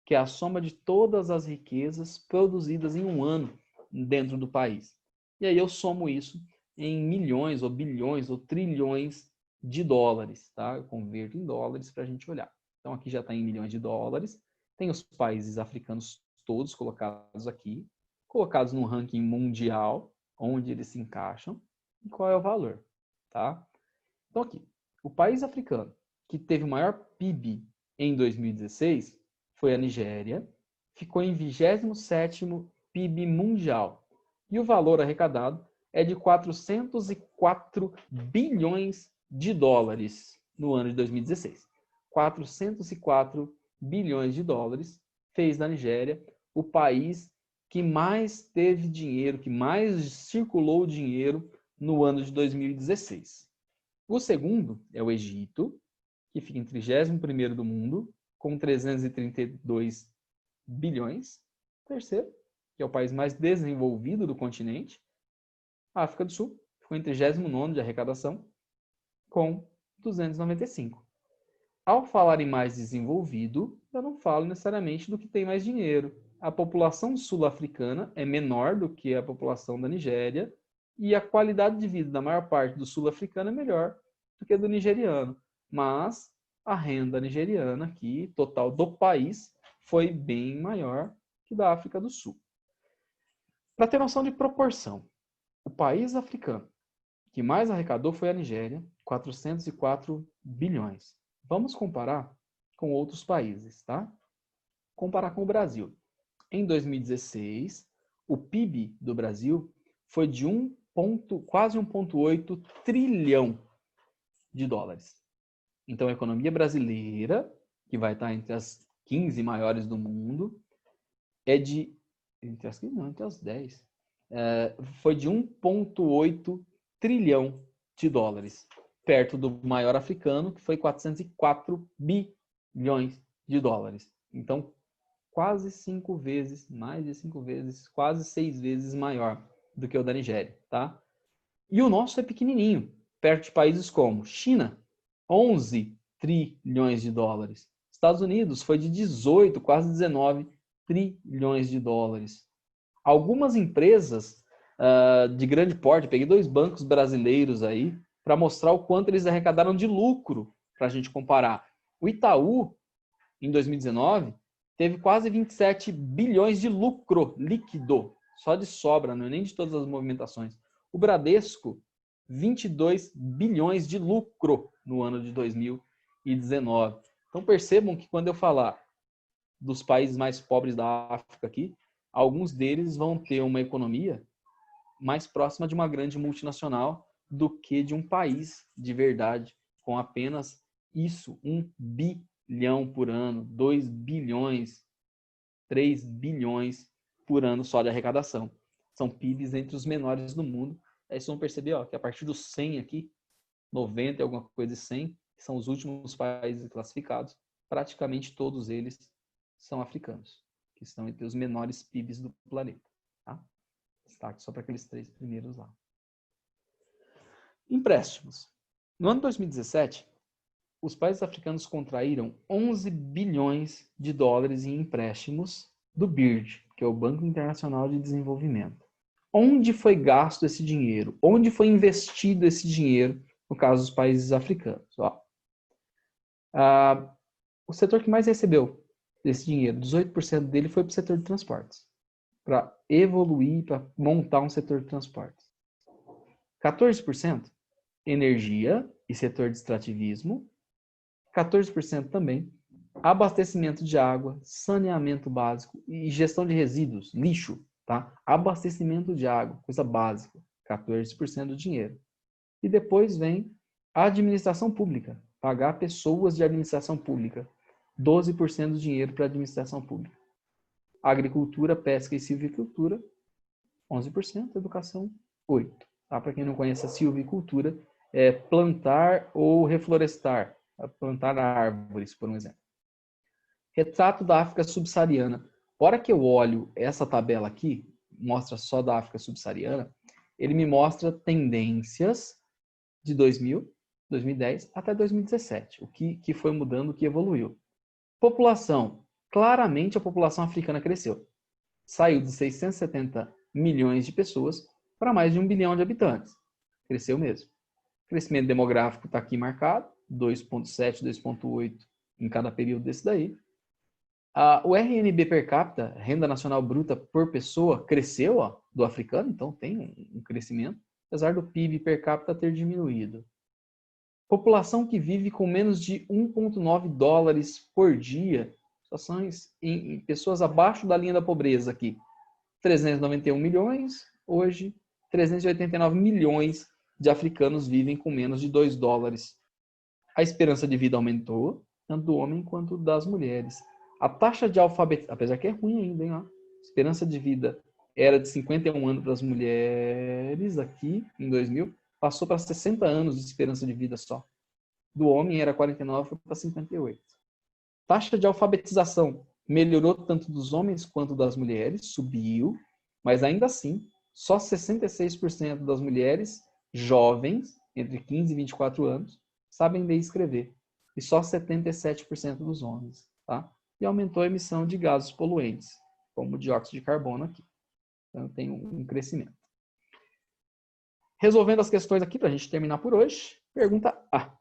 que é a soma de todas as riquezas produzidas em um ano dentro do país. E aí eu somo isso em milhões, ou bilhões, ou trilhões de dólares, tá? Eu converto em dólares para a gente olhar. Então aqui já está em milhões de dólares. tem os países africanos todos colocados aqui, colocados no ranking mundial, onde eles se encaixam e qual é o valor, tá? Então aqui, o país africano que teve o maior PIB em 2016 foi a Nigéria, ficou em 27º PIB mundial. E o valor arrecadado é de 404 bilhões de dólares no ano de 2016. 404 bilhões de dólares fez da Nigéria o país que mais teve dinheiro, que mais circulou dinheiro no ano de 2016. O segundo é o Egito, que fica em 31º do mundo, com 332 bilhões. O terceiro, que é o país mais desenvolvido do continente, a África do Sul, ficou em 39º de arrecadação, com 295. Ao falar em mais desenvolvido, eu não falo necessariamente do que tem mais dinheiro. A população sul-africana é menor do que a população da Nigéria e a qualidade de vida da maior parte do sul-africano é melhor do que a do nigeriano. Mas a renda nigeriana aqui, total do país, foi bem maior que da África do Sul. Para ter noção de proporção, o país africano que mais arrecadou foi a Nigéria, 404 bilhões. Vamos comparar com outros países, tá? Comparar com o Brasil. Em 2016, o PIB do Brasil foi de quase 1,8 trilhão de dólares. Então, a economia brasileira, que vai estar entre as 15 maiores do mundo, é de... Entre as 15, não, entre as 10. Foi de 1,8 trilhão de dólares, perto do maior africano, que foi 404 bilhões de dólares. Então, quase 5 vezes, mais de 5 vezes, quase 6 vezes maior do que o da Nigéria, tá? E o nosso é pequenininho, perto de países como China, 11 trilhões de dólares. Estados Unidos foi de 18, quase 19 trilhões de dólares. Algumas empresas de grande porte, peguei 2 bancos brasileiros aí, para mostrar o quanto eles arrecadaram de lucro, para a gente comparar. O Itaú, em 2019, teve quase 27 bilhões de lucro líquido, só de sobra, não é nem de todas as movimentações. O Bradesco, 22 bilhões de lucro no ano de 2019. Então percebam que quando eu falar dos países mais pobres da África aqui, alguns deles vão ter uma economia mais próxima de uma grande multinacional do que de um país de verdade, com apenas isso, 1 bilhão por ano, 2 bilhões, 3 bilhões por ano só de arrecadação. São PIBs entre os menores do mundo. Aí vocês vão perceber que a partir dos 100 aqui, 90 e alguma coisa de 100, que são os últimos países classificados, praticamente todos eles são africanos, que estão entre os menores PIBs do planeta. Tá? Destaque só para aqueles 3 primeiros lá. Empréstimos. No ano 2017, os países africanos contraíram 11 bilhões de dólares em empréstimos do BIRD, que é o Banco Internacional de Desenvolvimento. Onde foi gasto esse dinheiro? Onde foi investido esse dinheiro, no caso dos países africanos? O setor que mais recebeu desse dinheiro, 18% dele foi para o setor de transportes, para evoluir, para montar um setor de transportes. 14% energia e setor de extrativismo, 14% também abastecimento de água, saneamento básico e gestão de resíduos, lixo, tá? Abastecimento de água, coisa básica, 14% do dinheiro. E depois vem a administração pública, pagar pessoas de administração pública, 12% do dinheiro para a administração pública. Agricultura, pesca e silvicultura, 11%, educação, 8%. Tá? Para quem não conhece a silvicultura, é plantar ou reflorestar, plantar árvores, por um exemplo. Retrato da África subsaariana. A hora que eu olho essa tabela aqui, mostra só da África subsaariana, ele me mostra tendências de 2000, 2010 até 2017, o que foi mudando, o que evoluiu. População. Claramente a população africana cresceu. Saiu de 670 milhões de pessoas para mais de 1 bilhão de habitantes. Cresceu mesmo. O crescimento demográfico está aqui marcado, 2,7, 2,8 em cada período desse daí. O RNB per capita, renda nacional bruta por pessoa, cresceu, ó, do africano, então tem um crescimento, apesar do PIB per capita ter diminuído. População que vive com menos de 1,9 dólares por dia, situações em pessoas abaixo da linha da pobreza aqui. 391 milhões, hoje 389 milhões de africanos vivem com menos de 2 dólares. A esperança de vida aumentou, tanto do homem quanto das mulheres. A taxa de alfabetização, apesar que é ruim ainda, hein? Ó. Esperança de vida era de 51 anos para as mulheres aqui, em 2000, passou para 60 anos de esperança de vida só. Do homem era 49, foi para 58. Taxa de alfabetização melhorou tanto dos homens quanto das mulheres, subiu, mas ainda assim, só 66% das mulheres jovens, entre 15 e 24 anos, sabem ler e escrever. E só 77% dos homens. Tá? E aumentou a emissão de gases poluentes, como o dióxido de carbono aqui. Então, tem um crescimento. Resolvendo as questões aqui, para a gente terminar por hoje, pergunta A.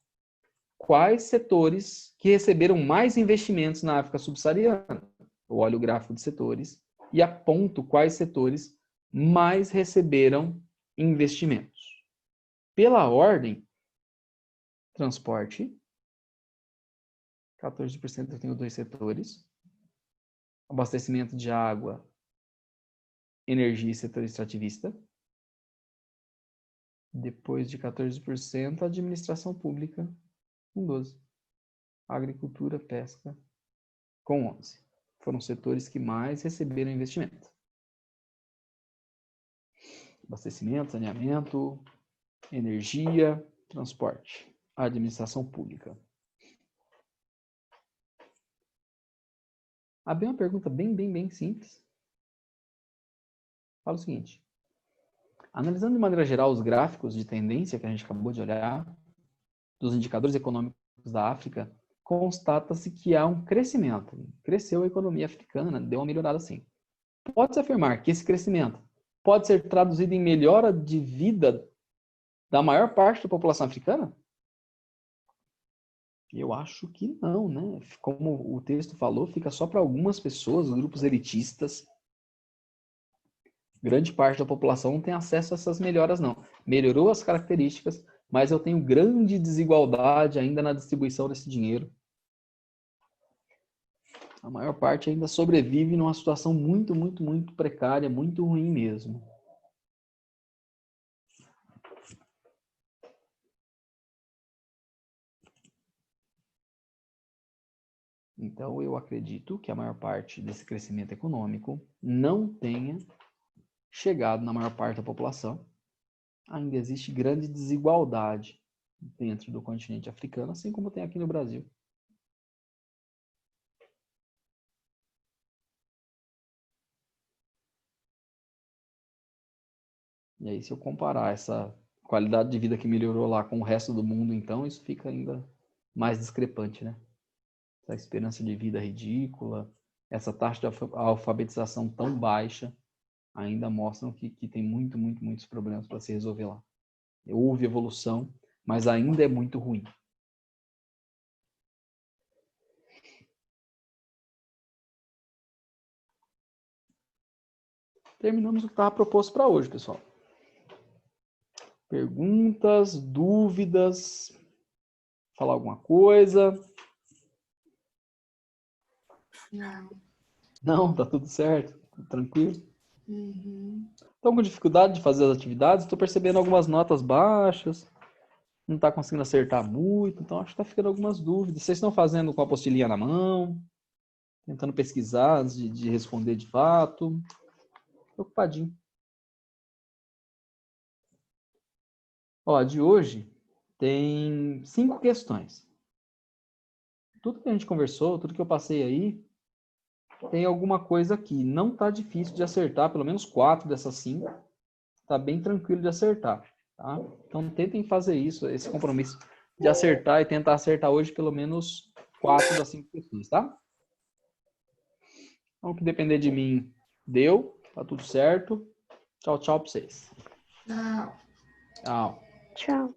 Quais setores que receberam mais investimentos na África subsaariana? Eu olho o gráfico de setores e aponto quais setores mais receberam investimentos. Pela ordem, transporte, 14% eu tenho 2 setores. Abastecimento de água, energia e setor extrativista. Depois de 14%, administração pública, com 12%. Agricultura, pesca, com 11%. Foram setores que mais receberam investimento. Abastecimento, saneamento, energia, transporte, administração pública. A B é uma pergunta bem simples. Fala o seguinte. Analisando de maneira geral os gráficos de tendência que a gente acabou de olhar, dos indicadores econômicos da África, constata-se que há um crescimento. Cresceu a economia africana, deu uma melhorada sim. Pode-se afirmar que esse crescimento pode ser traduzido em melhora de vida da maior parte da população africana? Eu acho que não, né? Como o texto falou, fica só para algumas pessoas, grupos elitistas. Grande parte da população não tem acesso a essas melhoras, não. Melhorou as características, mas eu tenho grande desigualdade ainda na distribuição desse dinheiro. A maior parte ainda sobrevive numa situação muito precária, muito ruim mesmo. Então, eu acredito que a maior parte desse crescimento econômico não tenha chegado na maior parte da população. Ainda existe grande desigualdade dentro do continente africano, assim como tem aqui no Brasil. E aí, se eu comparar essa qualidade de vida que melhorou lá com o resto do mundo, então, isso fica ainda mais discrepante, né? Essa esperança de vida ridícula, essa taxa de alfabetização tão baixa, ainda mostram que tem muitos problemas para se resolver lá. Houve evolução, mas ainda é muito ruim. Terminamos o que estava proposto para hoje, pessoal. Perguntas, dúvidas? Falar alguma coisa? Não. Não, tá tudo certo, tudo tranquilo. Uhum. Estão com dificuldade de fazer as atividades? Estou percebendo algumas notas baixas. Não está conseguindo acertar muito, então acho que está ficando algumas dúvidas. Vocês estão fazendo com a apostilinha na mão? Tentando pesquisar antes de responder de fato? Preocupadinho. Ó, de hoje tem 5 questões. Tudo que a gente conversou, tudo que eu passei aí, tem alguma coisa aqui. Não está difícil de acertar, pelo menos 4 dessas 5. Está bem tranquilo de acertar. Tá? Então tentem fazer isso, esse compromisso de acertar e tentar acertar hoje pelo menos 4 das 5 questões, tá? Então, o que depender de mim, deu. Tá tudo certo. Tchau, tchau para vocês. Não. Tchau. Tchau.